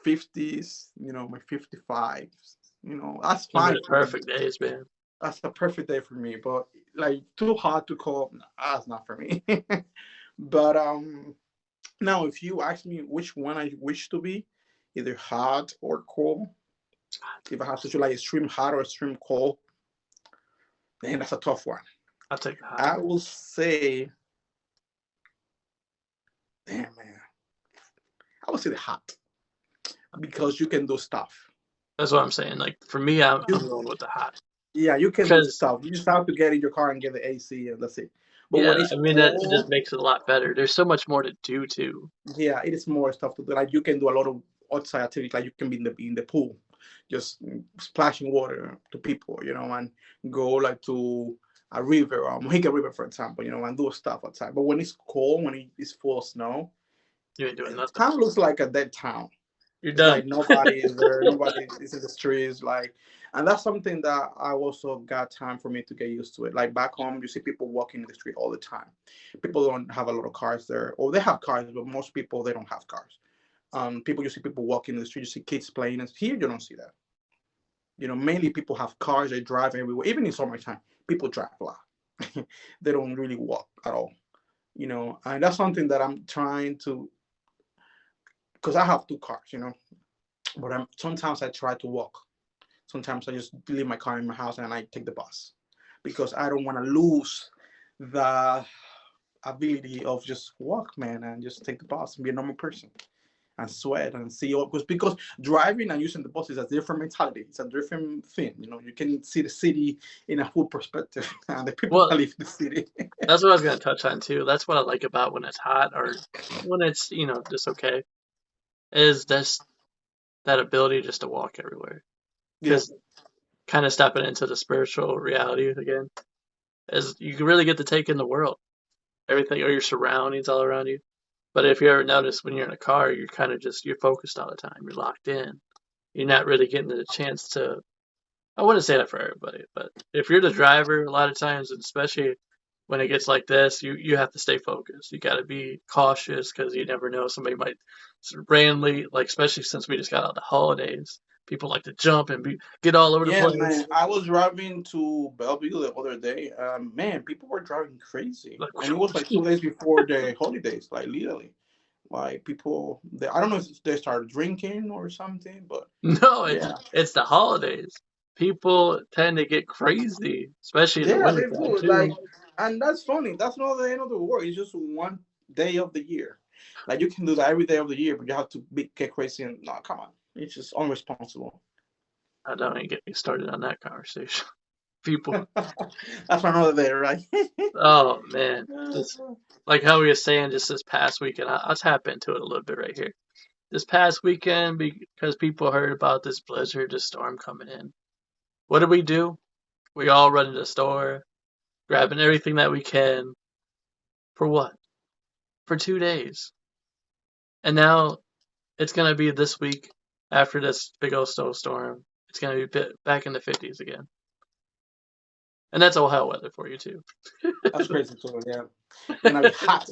[SPEAKER 2] 50s. My 55s. That's
[SPEAKER 1] Those are
[SPEAKER 2] fine
[SPEAKER 1] the
[SPEAKER 2] for me.
[SPEAKER 1] perfect days, man.
[SPEAKER 2] That's a perfect day for me. But like too hot, too cold, nah, that's not for me. But now if you ask me which one I wish to be, either hot or cold, if I have to choose like extreme hot or extreme cold, then that's a tough one.
[SPEAKER 1] I'll take the hot.
[SPEAKER 2] I will say, damn man, I would say the hot because you can do stuff.
[SPEAKER 1] That's what I'm saying. Like for me, I'm
[SPEAKER 2] You,
[SPEAKER 1] going with the hot
[SPEAKER 2] yeah, you can do
[SPEAKER 1] because
[SPEAKER 2] stuff. You just have to get in your car and get the AC and that's it. But
[SPEAKER 1] yeah,
[SPEAKER 2] when it's
[SPEAKER 1] I mean that it just
[SPEAKER 2] cold,
[SPEAKER 1] makes it a lot better. There's so much more to do too.
[SPEAKER 2] yeah, it is more stuff to do. Like you can do a lot of outside activities. Like you can be in the pool, just splashing water to people, and go like to a river or Mojica River, for example, and do stuff outside. But when it's cold, when it is full of snow,
[SPEAKER 1] You ain't doing
[SPEAKER 2] it
[SPEAKER 1] nothing.
[SPEAKER 2] kind of looks like a dead town.
[SPEAKER 1] You're
[SPEAKER 2] It's
[SPEAKER 1] done.
[SPEAKER 2] like nobody is there, nobody is in the streets, like, and that's something that I also got time for me to get used to it. Like back home, you see people walking in the street all the time. People don't have a lot of cars there, or they have cars, but most people they don't have cars. People you see people walking in the street, you see kids playing, and here you don't see that. Mainly people have cars, they drive everywhere. Even in summertime, people drive a lot. They don't really walk at all. And that's something that I'm trying to, because I have two cars, but sometimes I try to walk. Sometimes I just leave my car in my house and I take the bus because I don't want to lose the ability of just walk, man, and just take the bus and be a normal person and sweat and see all because driving and using the bus is a different mentality. It's a different thing. You can see the city in a full perspective and the people
[SPEAKER 1] Well,
[SPEAKER 2] that live in the city.
[SPEAKER 1] that's what I was gonna touch on too. That's what I like about when it's hot or when it's just okay is this that ability just to walk everywhere.
[SPEAKER 2] Yeah.
[SPEAKER 1] Because kind of stepping into the spiritual reality again is you can really get to take in the world, everything or your surroundings all around you. But if you ever notice when you're in a car, you're kind of just you're focused all the time. You're locked in. You're not really getting the chance to. I wouldn't say that for everybody, but if you're the driver, a lot of times, and especially when it gets like this, you have to stay focused. You got to be cautious because you never know somebody might randomly, like especially since we just got out of the holidays, people like to jump and get all over the
[SPEAKER 2] Yeah,
[SPEAKER 1] place.
[SPEAKER 2] man. I was driving to Bellevue the other day. Man, people were driving crazy,
[SPEAKER 1] Like,
[SPEAKER 2] and it was like 2 days before the holidays, like literally. Like people, I don't know if they started drinking or something, but
[SPEAKER 1] no,
[SPEAKER 2] yeah,
[SPEAKER 1] it's the holidays. People tend to get crazy, especially in the
[SPEAKER 2] yeah, they
[SPEAKER 1] wintertime
[SPEAKER 2] do.
[SPEAKER 1] too.
[SPEAKER 2] And that's funny. That's not the end of the world. It's just one day of the year. Like you can do that every day of the year, but you have to get crazy and no, come on. It's just unresponsible.
[SPEAKER 1] I don't even get me started on that conversation. People,
[SPEAKER 2] That's for another day, right?
[SPEAKER 1] oh man, just like how we were saying, just this past weekend, I'll tap into it a little bit right here. This past weekend, because people heard about this blizzard, this storm coming in. What did we do? We all run to the store, grabbing everything that we can. For what? For 2 days. And now it's gonna be this week after this big old snowstorm. It's gonna be back in the 50s again, and that's Ohio weather for you too.
[SPEAKER 2] That's crazy too. Yeah, gonna be hot.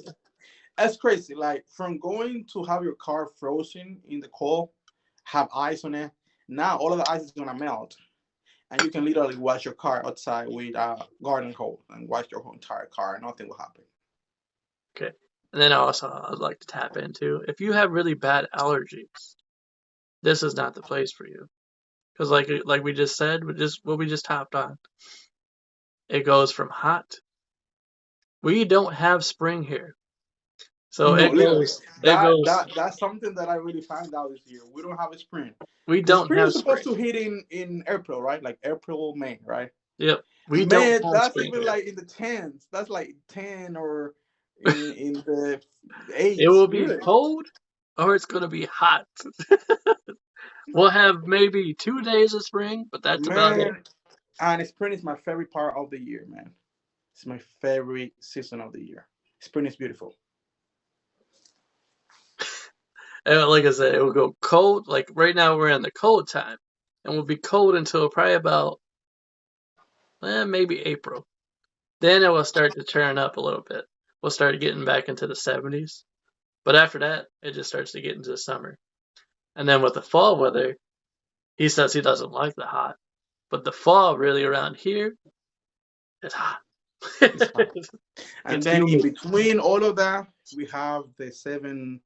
[SPEAKER 2] That's crazy. Like from going to have your car frozen in the cold, have ice on it. Now all of the ice is gonna melt, and you can literally wash your car outside with a garden hose and wash your whole entire car. Nothing will happen.
[SPEAKER 1] Okay. And then also I'd like to tap into if you have really bad allergies, this is not the place for you. Because like we just said, what we just hopped on, it goes from hot. We don't have spring here, so
[SPEAKER 2] No,
[SPEAKER 1] it
[SPEAKER 2] literally.
[SPEAKER 1] goes it
[SPEAKER 2] That
[SPEAKER 1] goes.
[SPEAKER 2] that that's something that I really found out this year. We don't have a spring.
[SPEAKER 1] We
[SPEAKER 2] The
[SPEAKER 1] don't
[SPEAKER 2] spring
[SPEAKER 1] have
[SPEAKER 2] is supposed
[SPEAKER 1] spring.
[SPEAKER 2] to hit in April, right? Like April, May, right?
[SPEAKER 1] Yep, we don't
[SPEAKER 2] Man,
[SPEAKER 1] have
[SPEAKER 2] that's
[SPEAKER 1] spring
[SPEAKER 2] even
[SPEAKER 1] here.
[SPEAKER 2] like in the tens. That's like 10 or in the
[SPEAKER 1] It
[SPEAKER 2] eights.
[SPEAKER 1] will be
[SPEAKER 2] Really,
[SPEAKER 1] cold or it's gonna be hot. We'll have maybe 2 days of spring, but that's about it.
[SPEAKER 2] man. And spring is my favorite part of the year, man. It's my favorite season of the year. Spring is beautiful.
[SPEAKER 1] And like I said, it will go cold. Like right now, we're in the cold time, and we'll be cold until probably about maybe April. Then it will start to turn up a little bit. We'll start getting back into the 70s. But after that, it just starts to get into the summer. And then with the fall weather, he says he doesn't like the hot. But the fall really around here is hot.
[SPEAKER 2] It's hot. And
[SPEAKER 1] It's
[SPEAKER 2] then in
[SPEAKER 1] humid.
[SPEAKER 2] between all of that, we have the seven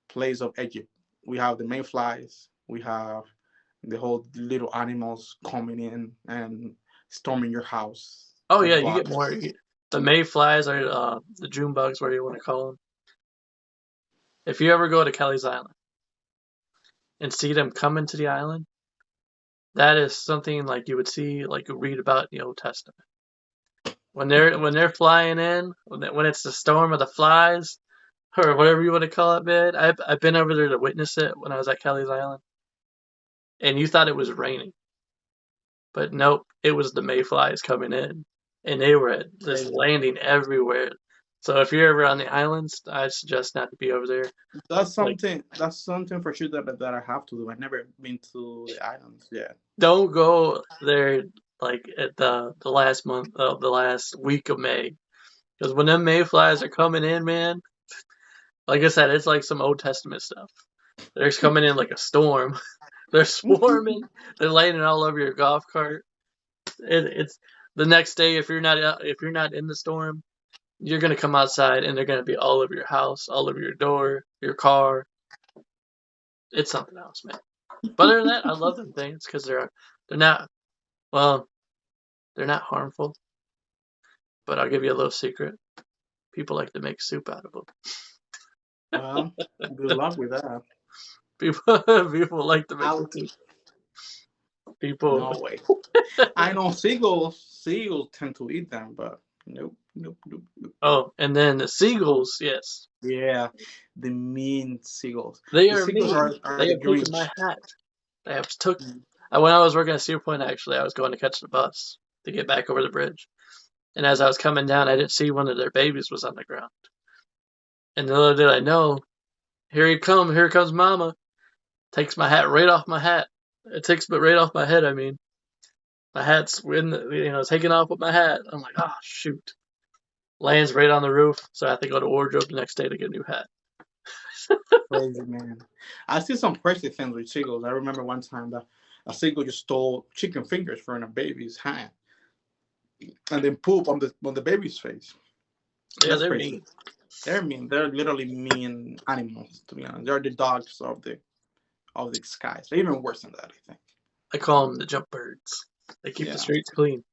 [SPEAKER 2] plagues of Egypt. We have the mayflies. We have the whole little animals coming in and storming your house.
[SPEAKER 1] Oh
[SPEAKER 2] The
[SPEAKER 1] yeah, you get
[SPEAKER 2] bugs.
[SPEAKER 1] more. The mayflies or the June bugs, whatever you want to call them. If you ever go to Kelly's Island and see them coming to the island, that is something like you would see, like you read about in the Old Testament. When they're flying in, when it's the storm of the flies, or whatever you want to call it, man. I've been over there to witness it when I was at Kelly's Island, and you thought it was raining, but nope, it was the mayflies coming in, and they were just
[SPEAKER 2] Crazy.
[SPEAKER 1] landing everywhere. So if you're ever on the islands, I suggest not to be over there.
[SPEAKER 2] That's
[SPEAKER 1] Like,
[SPEAKER 2] something. That's something for sure that I have to do. I've never been to the islands yet.
[SPEAKER 1] don't go there like at the last month, the last week of May, because when them mayflies are coming in, man, like I said, it's like some Old Testament stuff. They're just coming in like a storm. They're swarming. They're landing all over your golf cart. It's the next day if you're not in the storm, you're gonna come outside and they're gonna be all over your house, all over your door, your car. It's something else, man. But other than that, I love them things because they're not well, they're not harmful. But I'll give you a little secret. People like to make soup out of them.
[SPEAKER 2] Well, good luck with that.
[SPEAKER 1] People people like to make
[SPEAKER 2] Out.
[SPEAKER 1] soup. People.
[SPEAKER 2] No way. I know seagulls tend to eat them, but nope, nope, nope, nope.
[SPEAKER 1] Oh, and then the seagulls. Yes,
[SPEAKER 2] Yeah, the mean seagulls.
[SPEAKER 1] they
[SPEAKER 2] The
[SPEAKER 1] are
[SPEAKER 2] seagulls
[SPEAKER 1] mean.
[SPEAKER 2] are
[SPEAKER 1] They
[SPEAKER 2] the
[SPEAKER 1] have taken my
[SPEAKER 2] Grinch.
[SPEAKER 1] hat. They have took. When I was working at Cedar Point, actually, I was going to catch the bus to get back over the bridge. And as I was coming down, I didn't see one of their babies was on the ground. And little did I know, here comes Mama. Takes my hat right off my hat. It takes it right off my head. I mean, my hat's taking off with my hat. I'm like, oh shoot, lands right on the roof. So I have to go to wardrobe the next day to get a new hat.
[SPEAKER 2] Crazy man. I see some crazy things with seagulls. I remember one time that a seagull just stole chicken fingers from a baby's hand and then poop on the baby's face.
[SPEAKER 1] Yeah,
[SPEAKER 2] That's
[SPEAKER 1] they're
[SPEAKER 2] crazy.
[SPEAKER 1] mean.
[SPEAKER 2] They're mean. They're literally mean animals. To be honest, they're the dogs of the skies. They're even worse than that, I think.
[SPEAKER 1] I call them the jump birds. They keep the
[SPEAKER 2] Yeah.
[SPEAKER 1] streets clean.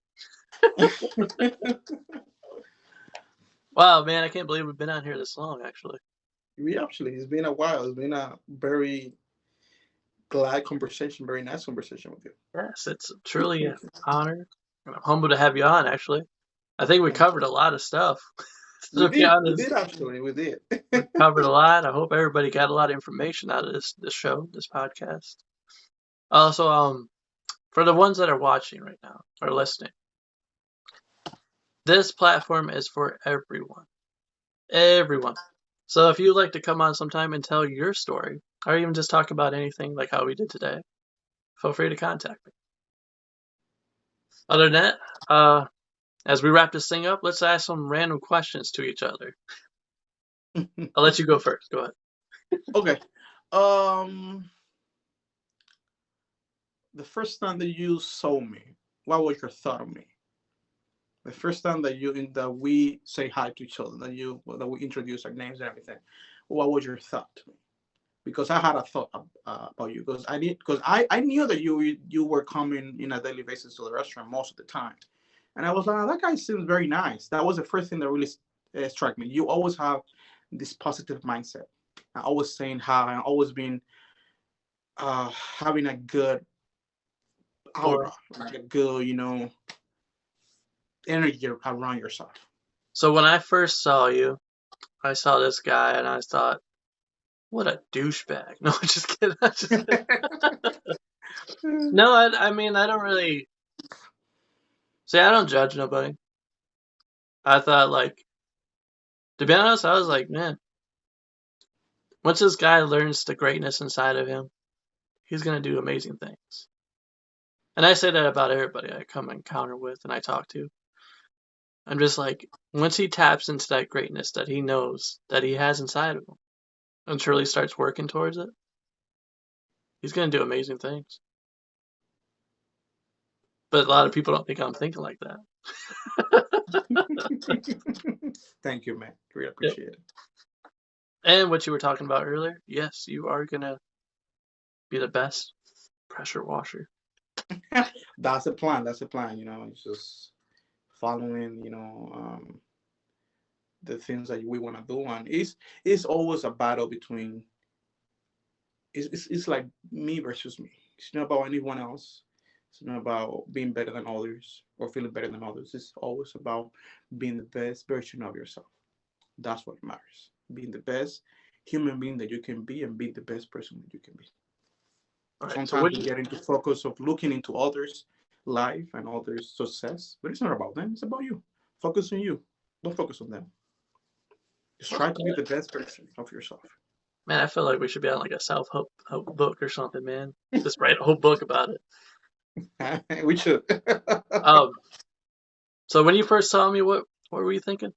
[SPEAKER 1] Wow, man, I can't believe we've been on here this long, actually.
[SPEAKER 2] We actually, it's been a while. It's been a very glad conversation, very nice conversation with you.
[SPEAKER 1] Yes, it's truly an honor. And I'm humbled to have you on, actually. I think we
[SPEAKER 2] Thank
[SPEAKER 1] covered
[SPEAKER 2] you.
[SPEAKER 1] a lot of stuff.
[SPEAKER 2] We
[SPEAKER 1] To be
[SPEAKER 2] did. We
[SPEAKER 1] honest,
[SPEAKER 2] did actually. We did.
[SPEAKER 1] we covered a lot. I hope everybody got a lot of information out of this show, this podcast. Also, for the ones that are watching right now or listening, this platform is for everyone. Everyone. So if you'd like to come on sometime and tell your story, or even just talk about anything like how we did today, feel free to contact me. Other than that, as we wrap this thing up, let's ask some random questions to each other. I'll let you go first. Go ahead.
[SPEAKER 2] Okay. Um, the first time that you saw me, what was your thought of me? The first time that we say hi to each other, that we introduce our names and everything, what was your thought to me? Because I had a thought about you because I knew that you were coming in a daily basis to the restaurant most of the time, and I was like, oh, that guy seems very nice. That was the first thing that really struck me. You always have this positive mindset. I always saying hi. I always been having a good
[SPEAKER 1] Or
[SPEAKER 2] aura, like a good energy around yourself.
[SPEAKER 1] so when I first saw you, I saw this guy and I thought, what a douchebag. No, just kidding. Just kidding. No, I mean, I don't really. See, I don't judge nobody. I thought, like, to be honest, I was like, man, once this guy learns the greatness inside of him, he's going to do amazing things. And I say that about everybody I come encounter with and I talk to. I'm just like, once he taps into that greatness that he knows that he has inside of him and truly starts working towards it, he's going to do amazing things. But a lot of people don't think I'm thinking like that.
[SPEAKER 2] Thank you, man. Really
[SPEAKER 1] Yep.
[SPEAKER 2] appreciate
[SPEAKER 1] And what you were talking about earlier, yes, you are gonna be the best pressure washer.
[SPEAKER 2] it. That's the plan. That's the plan. It's just following, the things that we want to do, and it's always a battle between. It's like me versus me. It's not about anyone else. It's not about being better than others or feeling better than others. It's always about being the best version of yourself. That's what matters. Being the best human being that you can be and being the best person that you can be.
[SPEAKER 1] All right. So
[SPEAKER 2] Sometimes
[SPEAKER 1] what
[SPEAKER 2] we
[SPEAKER 1] you
[SPEAKER 2] get into focus of looking into others' life and others' success, but it's not about them. It's about you. Focus on you. Don't focus on them. Just try to be the best version of yourself.
[SPEAKER 1] man, I feel like we should be on like a self-help book or something, man. Just write a whole book about it.
[SPEAKER 2] We should.
[SPEAKER 1] Um, so when you first saw me, what were you thinking?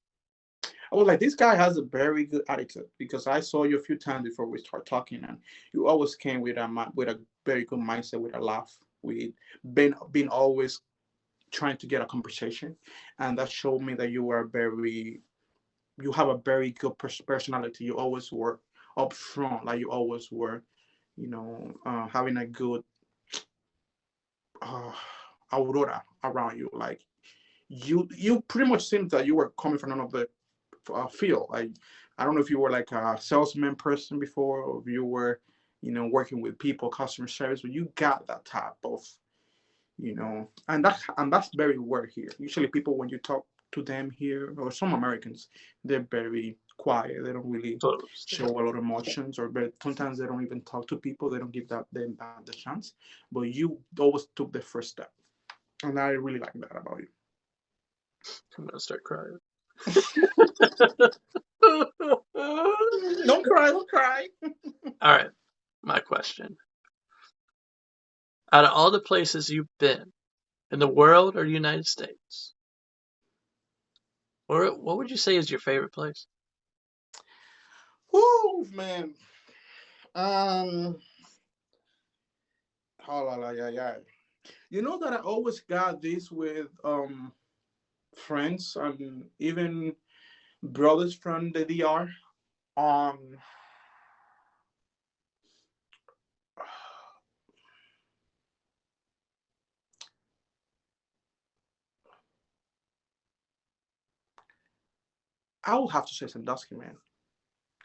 [SPEAKER 2] I was like, this guy has a very good attitude because I saw you a few times before we start talking, and you always came with a very good mindset, with a laugh, with being always trying to get a conversation, and that showed me that you have a very good personality. You always were up front, like you always were, having a good uh, aurora around you. Like you pretty much seemed that you were coming from another field. Like I don't know if you were like a salesman person before, or if you were, working with people, customer service, but you got that type of, and that's very rare here. Usually, people when you talk to them here, or some Americans, they're very quiet. They don't really
[SPEAKER 1] So,
[SPEAKER 2] show a lot of emotions, or sometimes they don't even talk to people. They don't give them the chance. But you always took the first step, and I really like that about you.
[SPEAKER 1] I'm gonna start crying.
[SPEAKER 2] Don't cry, don't cry.
[SPEAKER 1] All right, my question. Out of all the places you've been in the world or the United States, what would you say is your favorite place?
[SPEAKER 2] Woo, man. Um, oh, la, la, yeah, yeah. You know that I always got this with friends and even brothers from the DR. Um, I would have to say Sandusky, man.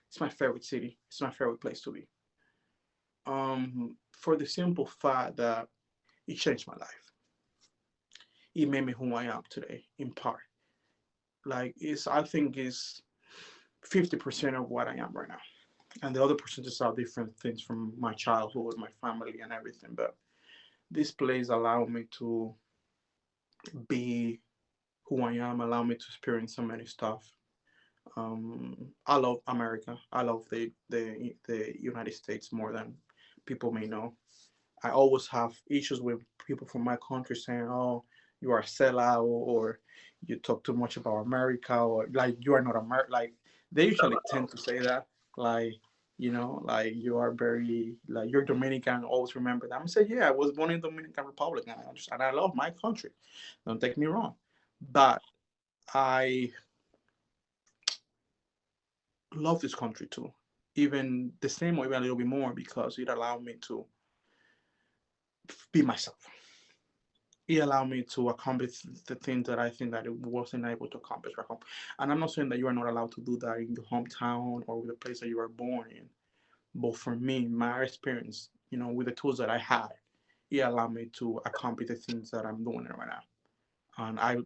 [SPEAKER 2] It's my favorite city. It's my favorite place to be. For the simple fact that it changed my life. It made me who I am today, in part. Like I think it's 50% of what I am right now, and the other percentages are different things from my childhood, my family, and everything. But this place allowed me to be who I am, allow me to experience so many stuff. I love America. I love the United States more than people may know. I always have issues with people from my country saying, "Oh, you are a sellout," or "You talk too much about America," or like "You are not American." Like they usually tend to say that, like like you are very like you're Dominican. Always remember that. I'm saying, yeah, I was born in Dominican Republic, and I love my country. Don't take me wrong, but I love this country too, even the same or even a little bit more because it allowed me to be myself. It allowed me to accomplish the things that I think that it wasn't able to accomplish back home. And I'm not saying that you are not allowed to do that in your hometown or the place that you were born in. But for me, my experience, with the tools that I had, it allowed me to accomplish the things that I'm doing right now. And I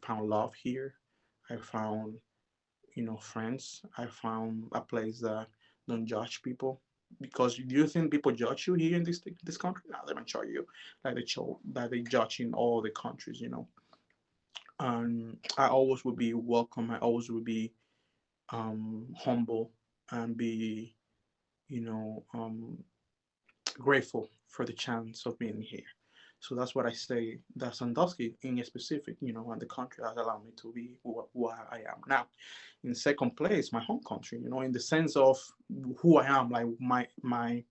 [SPEAKER 2] found love here. I found friends. I found a place that don't judge people. Because do you think people judge you here in this country? No, they don't judge you like they judge in all the countries. And I always would be welcome. I always would be humble and be you know um, grateful for the chance of being here. So that's what I say. That Sandusky, in specific, and the country has allowed me to be who I am now. In second place, my home country. In the sense of who I am, like my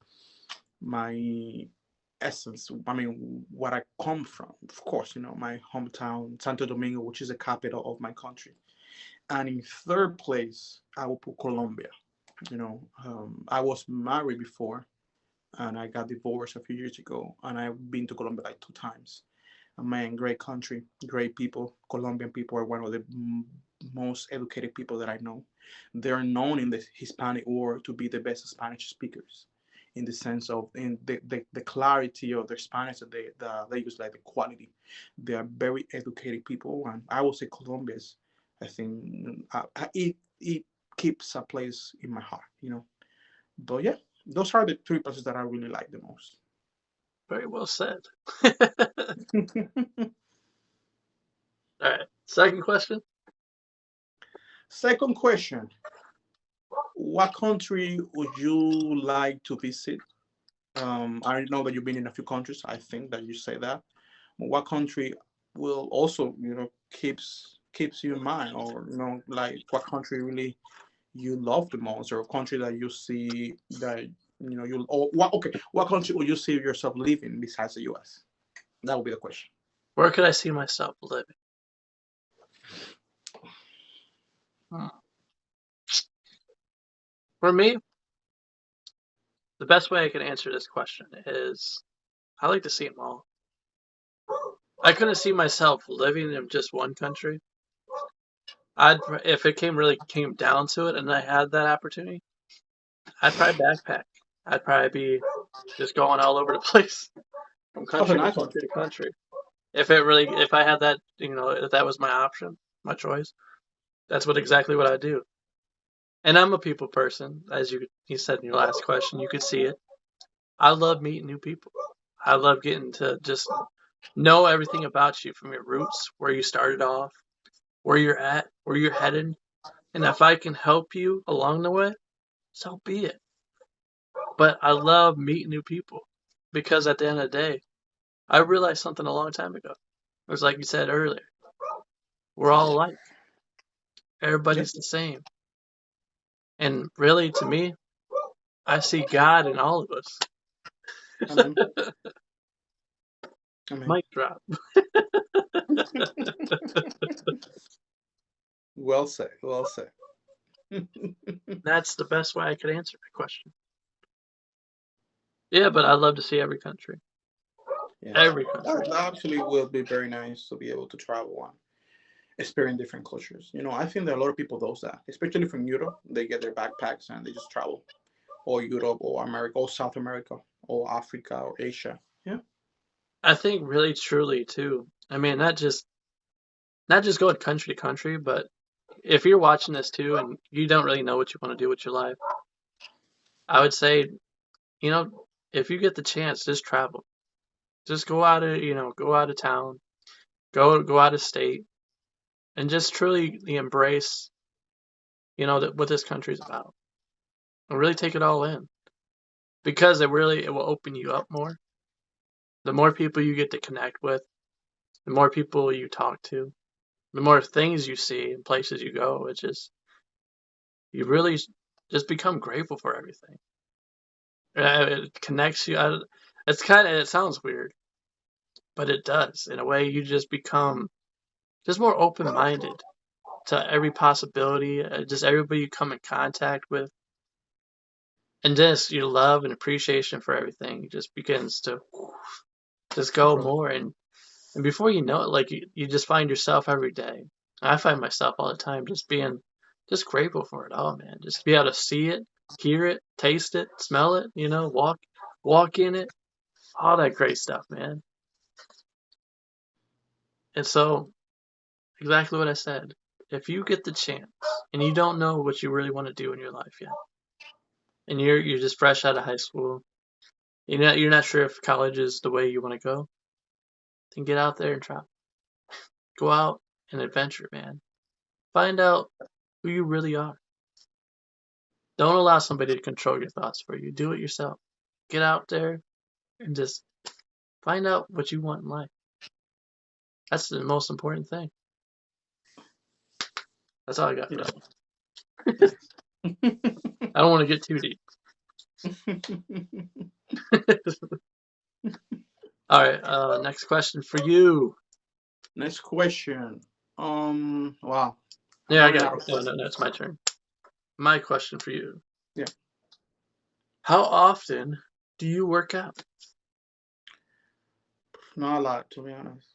[SPEAKER 2] essence. I mean, what I come from. Of course, my hometown, Santo Domingo, which is the capital of my country. And in third place, I will put Colombia. I was married before, and I got divorced a few years ago, and I've been to Colombia like 2 times. Man, great country, great people. Colombian people are one of the most educated people that I know. They're known in the Hispanic world to be the best Spanish speakers, in the sense of in the clarity of their Spanish that they use, like the quality. They are very educated people, and I would say Colombia's. I think it keeps a place in my heart. But yeah, those are the three places that I really like the most.
[SPEAKER 1] Very well said. All right. Second question.
[SPEAKER 2] Second question: what country would you like to visit? I know that you've been in a few countries. I think that you say that. But what country will also, keeps you in mind, or like what country really you love the most, or a country that you see that you or what? Okay, what country will you see yourself living besides the U.S.? That would be the question.
[SPEAKER 1] Where could I see myself living? Hmm. For me, the best way I can answer this question is I like to see them all. I couldn't see myself living in just one country. If it came down to it and I had that opportunity, I'd probably backpack. I'd probably be just going all over the place from
[SPEAKER 2] That's a
[SPEAKER 1] country to
[SPEAKER 2] nice one.
[SPEAKER 1] country to country. If I had that, if that was my option, my choice, that's exactly what I'd do. And I'm a people person, as you said in your last question. You could see it. I love meeting new people. I love getting to just know everything about you from your roots, where you started off, where you're at, where you're headed. And if I can help you along the way, so be it. But I love meeting new people because at the end of the day, I realized something a long time ago. It was like you said earlier, we're all alike.
[SPEAKER 2] Yeah.
[SPEAKER 1] Everybody's the same. And really, to me, I see God in all of us.
[SPEAKER 2] Amen. Amen.
[SPEAKER 1] Mic drop.
[SPEAKER 2] Well said. Well said.
[SPEAKER 1] That's the best way I could answer that question. Yeah, but I love to see every country.
[SPEAKER 2] Yeah.
[SPEAKER 1] Every country.
[SPEAKER 2] That actually will be very nice to be able to travel and experience different cultures. I think that a lot of people does that, especially from Europe. They get their backpacks and they just travel, or Europe, or America, or South America, or Africa, or Asia. Yeah.
[SPEAKER 1] I think really truly too. I mean, not just going country to country, but if you're watching this too and you don't really know what you want to do with your life, I would say, if you get the chance, just travel. Just go out of town, go out of state, and just truly embrace, what this country's about, and really take it all in because it will open you up more. The more people you get to connect with, the more people you talk to, the more things you see and places you go. It's just you really just become grateful for everything. It connects you. It sounds weird, but it does. In a way, you just become just more open minded to every possibility, just everybody you come in contact with, and just your love and appreciation for everything just begins to just go
[SPEAKER 2] Control.
[SPEAKER 1] more. And before you know it, like you just find yourself every day. I find myself all the time just being just grateful for it all, man. Just be able to see it, hear it, taste it, smell it, walk in it, all that great stuff, man. And so, exactly what I said. If you get the chance and you don't know what you really want to do in your life yet, and you're just fresh out of high school, you're not sure if college is the way you want to go, then get out there and try. Go out and adventure, man. Find out who you really are. Don't allow somebody to control your thoughts for you. Do it yourself. Get out there and just find out what you want in life. That's the most important thing. That's all I got for
[SPEAKER 2] Yeah.
[SPEAKER 1] that one. I don't want to get too deep. All right. Next question for you.
[SPEAKER 2] Next question. Wow, I'm
[SPEAKER 1] Yeah, I
[SPEAKER 2] running
[SPEAKER 1] got
[SPEAKER 2] out
[SPEAKER 1] it.
[SPEAKER 2] of
[SPEAKER 1] No, no,
[SPEAKER 2] questions.
[SPEAKER 1] no. It's my turn. My question for you.
[SPEAKER 2] Yeah,
[SPEAKER 1] How often do you work out?
[SPEAKER 2] not a lot to be honest.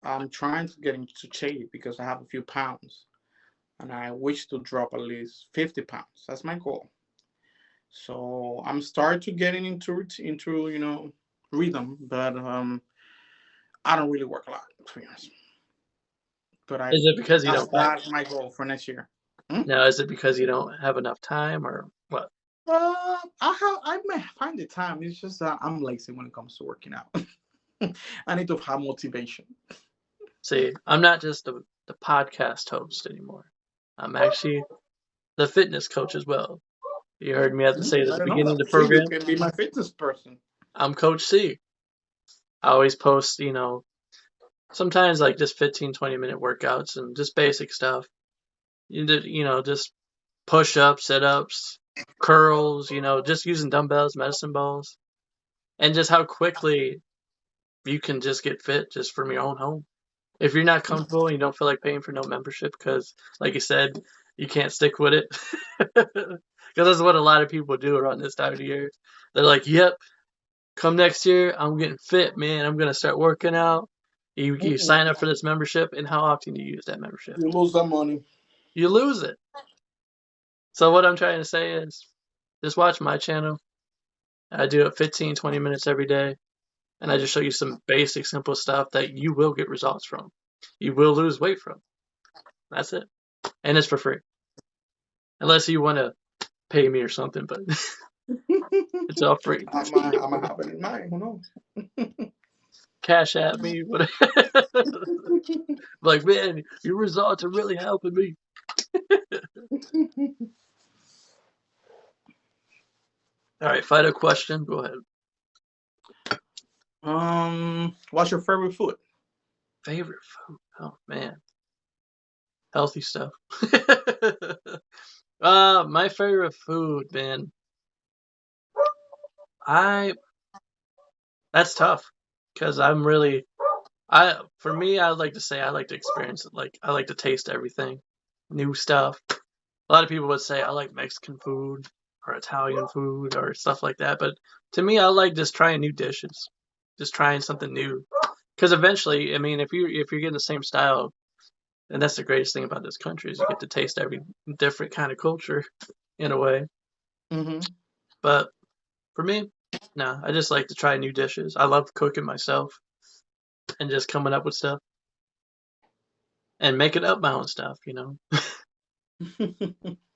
[SPEAKER 2] I'm trying to get into shape because I have a few pounds, and I wish to drop at least 50 pounds. That's my goal. So I'm starting to getting into rhythm, but I don't really work a lot to be honest. But I
[SPEAKER 1] Is it because you
[SPEAKER 2] that's
[SPEAKER 1] don't have?
[SPEAKER 2] that's my goal for next year. Hmm?
[SPEAKER 1] No, is it because you don't have enough time or what?
[SPEAKER 2] I may find the time. It's just that I'm lazy when it comes to working out. I need to have motivation.
[SPEAKER 1] See, I'm not just the podcast host anymore. I'm actually the fitness coach as well. You heard me have to say it at
[SPEAKER 2] I
[SPEAKER 1] the
[SPEAKER 2] don't know
[SPEAKER 1] beginning of
[SPEAKER 2] that.
[SPEAKER 1] the
[SPEAKER 2] See, you
[SPEAKER 1] program.
[SPEAKER 2] can be my fitness person.
[SPEAKER 1] I'm Coach C. I always post, sometimes like just 15, 20-minute workouts and just basic stuff. Just push ups, sit ups, curls, just using dumbbells, medicine balls, and just how quickly you can just get fit just from your own home. If you're not comfortable and you don't feel like paying for no membership because, like you said, you can't stick with it. Because that's what a lot of people do around this time of the year. They're like, yep, come next year, I'm getting fit, man. I'm going to start working out. You
[SPEAKER 2] Mm-mm.
[SPEAKER 1] sign up for this membership, and how often do you use that membership?
[SPEAKER 2] You lose that money.
[SPEAKER 1] You lose it. So, what I'm trying to say is just watch my channel. I do it 15, 20 minutes every day, and I just show you some basic, simple stuff that you will get results from. You will lose weight from. That's it. And it's for free. Unless you want to pay me or something, but it's all free.
[SPEAKER 2] I might have it in mind. Who knows?
[SPEAKER 1] Cash at me, whatever. Like, man, your results are really helping me. All right, final question. Go ahead.
[SPEAKER 2] What's your favorite food?
[SPEAKER 1] Favorite food? Oh man, healthy stuff. My favorite food, man. I That's tough because I for me, I like to say I like to experience it. Like I like to taste everything, new stuff. A lot of people would say I like Mexican food or Italian food or stuff like that, but to me, I like just trying new dishes, just trying something new. Because eventually, I mean, if you're getting the same style, and that's the greatest thing about this country is you get to taste every different kind of culture in a way.
[SPEAKER 2] Mm-hmm.
[SPEAKER 1] But for me, no, I just like to try new dishes. I love cooking myself and just coming up with stuff and making up my own stuff.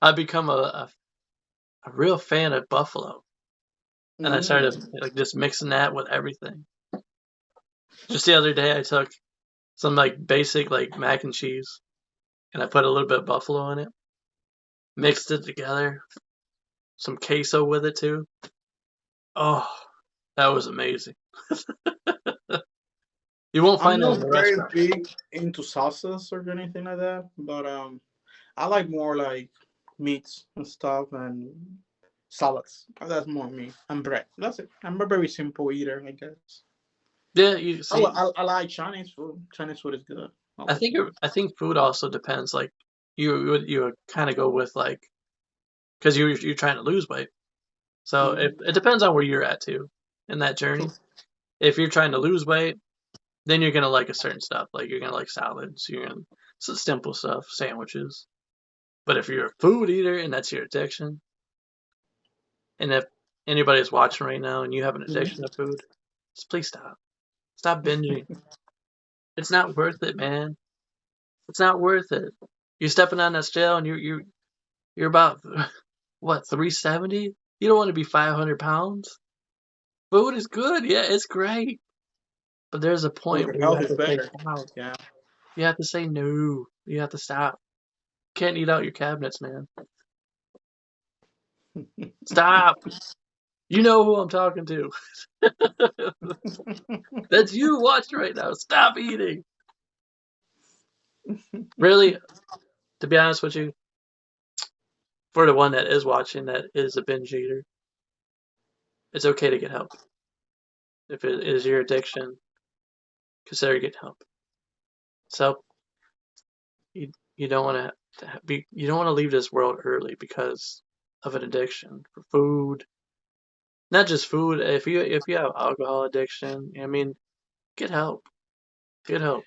[SPEAKER 1] I've become a real fan of buffalo, and I started
[SPEAKER 2] Mm.
[SPEAKER 1] like just mixing that with everything. Just the other day, I took some like basic like mac and cheese, and I put a little bit of buffalo in it, mixed it together, some queso with it too. Oh, that was amazing. You won't
[SPEAKER 2] I'm
[SPEAKER 1] find that in
[SPEAKER 2] not
[SPEAKER 1] the
[SPEAKER 2] very
[SPEAKER 1] restaurant.
[SPEAKER 2] big into salsas or anything like that, but I like more like meats and stuff and salads. That's more me and bread. That's it. I'm a very simple eater, I guess.
[SPEAKER 1] Yeah, you see,
[SPEAKER 2] I like Chinese food. Chinese food is good. I
[SPEAKER 1] I
[SPEAKER 2] like
[SPEAKER 1] think
[SPEAKER 2] it.
[SPEAKER 1] I think food also depends. Like you would kind of go with like because you're trying to lose weight, so
[SPEAKER 2] Mm-hmm.
[SPEAKER 1] it depends on where you're at too in that
[SPEAKER 2] True.
[SPEAKER 1] journey. If you're trying to lose weight, then you're gonna like a certain stuff. Like you're gonna like salads, you're gonna some simple stuff, sandwiches. But if you're a food eater and that's your addiction, and if anybody's watching right now and you have an addiction
[SPEAKER 2] Mm-hmm.
[SPEAKER 1] to food, just please stop. Stop binging. It's not worth it, man. It's not worth it. You're stepping on that scale and you're about what 370. You don't want to be 500 pounds. Food is good, yeah, it's great, but there's a
[SPEAKER 2] For
[SPEAKER 1] point
[SPEAKER 2] your
[SPEAKER 1] where you
[SPEAKER 2] health
[SPEAKER 1] have
[SPEAKER 2] is
[SPEAKER 1] to say
[SPEAKER 2] better.
[SPEAKER 1] stop.
[SPEAKER 2] Yeah.
[SPEAKER 1] You have to say no. You have to stop. You can't eat out your cabinets, man. Stop. You know who I'm talking to. That's you watching right now. Stop eating. Really, to be honest with you, for the one that is watching that is a binge eater, it's okay to get help. if it is your addiction, consider getting help. So you don't want to leave this world early because of an addiction for food. Not just food. If you have alcohol addiction, I mean, get help. Get help.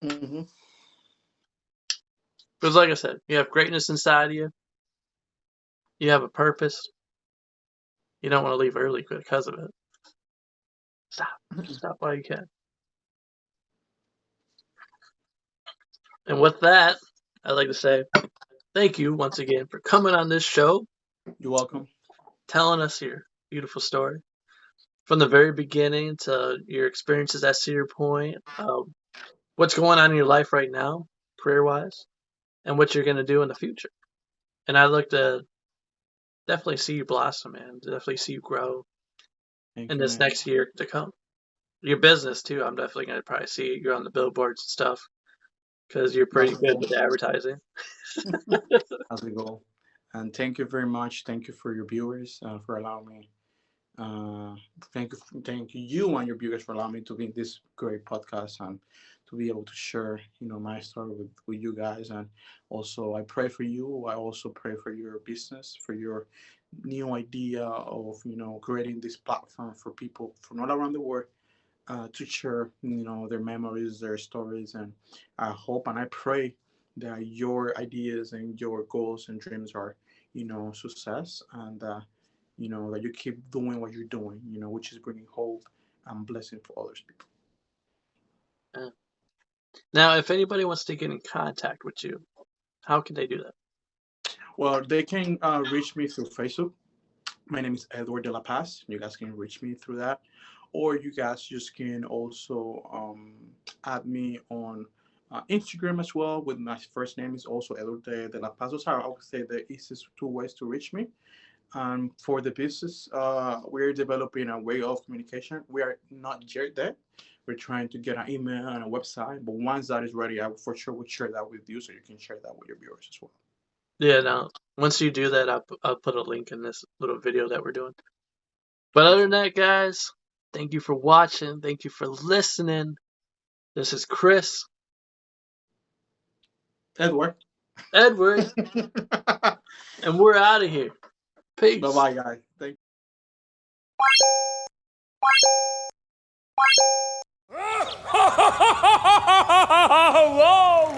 [SPEAKER 2] Mm-hmm.
[SPEAKER 1] Because like I said, you have greatness inside of you. You have a purpose. You don't want to leave early because of it. Stop while you can. And with that, I'd like to say thank you once again for coming on this show,
[SPEAKER 2] You're welcome.
[SPEAKER 1] telling us your beautiful story from the very beginning to your experiences at Cedar Point, what's going on in your life right now, career-wise, and what you're going to do in the future. And I'd like to definitely see you blossom, man. Definitely see you grow
[SPEAKER 2] Thank
[SPEAKER 1] in
[SPEAKER 2] you,
[SPEAKER 1] this
[SPEAKER 2] man.
[SPEAKER 1] next year to come. Your business too. I'm definitely going to probably see you're on the billboards and stuff because you're pretty
[SPEAKER 2] That's the
[SPEAKER 1] good
[SPEAKER 2] goal.
[SPEAKER 1] with advertising.
[SPEAKER 2] That's the goal. And thank you very much. Thank you for your viewers for allowing me. Uh, thank you and your viewers for allowing me to be in this great podcast and to be able to share, my story with you guys. And also, I pray for you. I also pray for your business, for your new idea of, creating this platform for people from all around the world to share, their memories, their stories, and I hope and I pray that your ideas and your goals and dreams are, success, and that you keep doing what you're doing, which is bringing hope and blessing for others people.
[SPEAKER 1] Yeah. Now, if anybody wants to get in contact with you, how can they do that?
[SPEAKER 2] Well, they can reach me through Facebook. My name is Edward de la Paz. You guys can reach me through that, or you guys just can also add me on Instagram as well. With my first name is also Edward de la Paz. Those are, I would say, the easiest two ways to reach me. And for the business, we're developing a way of communication. We are not yet there. We're trying to get an email and a website, but once that is ready, I for sure would share that with you, so you can share that with your viewers as well.
[SPEAKER 1] Yeah, now, once you do that, I'll put a link in this little video that we're doing. But other than
[SPEAKER 2] Perfect.
[SPEAKER 1] that, guys, thank you for watching. Thank you for listening. This is Chris,
[SPEAKER 2] Edward.
[SPEAKER 1] Edward,
[SPEAKER 2] Bye
[SPEAKER 1] and we're out of here. Peace.
[SPEAKER 2] bye, guys. Thank
[SPEAKER 3] Whoa!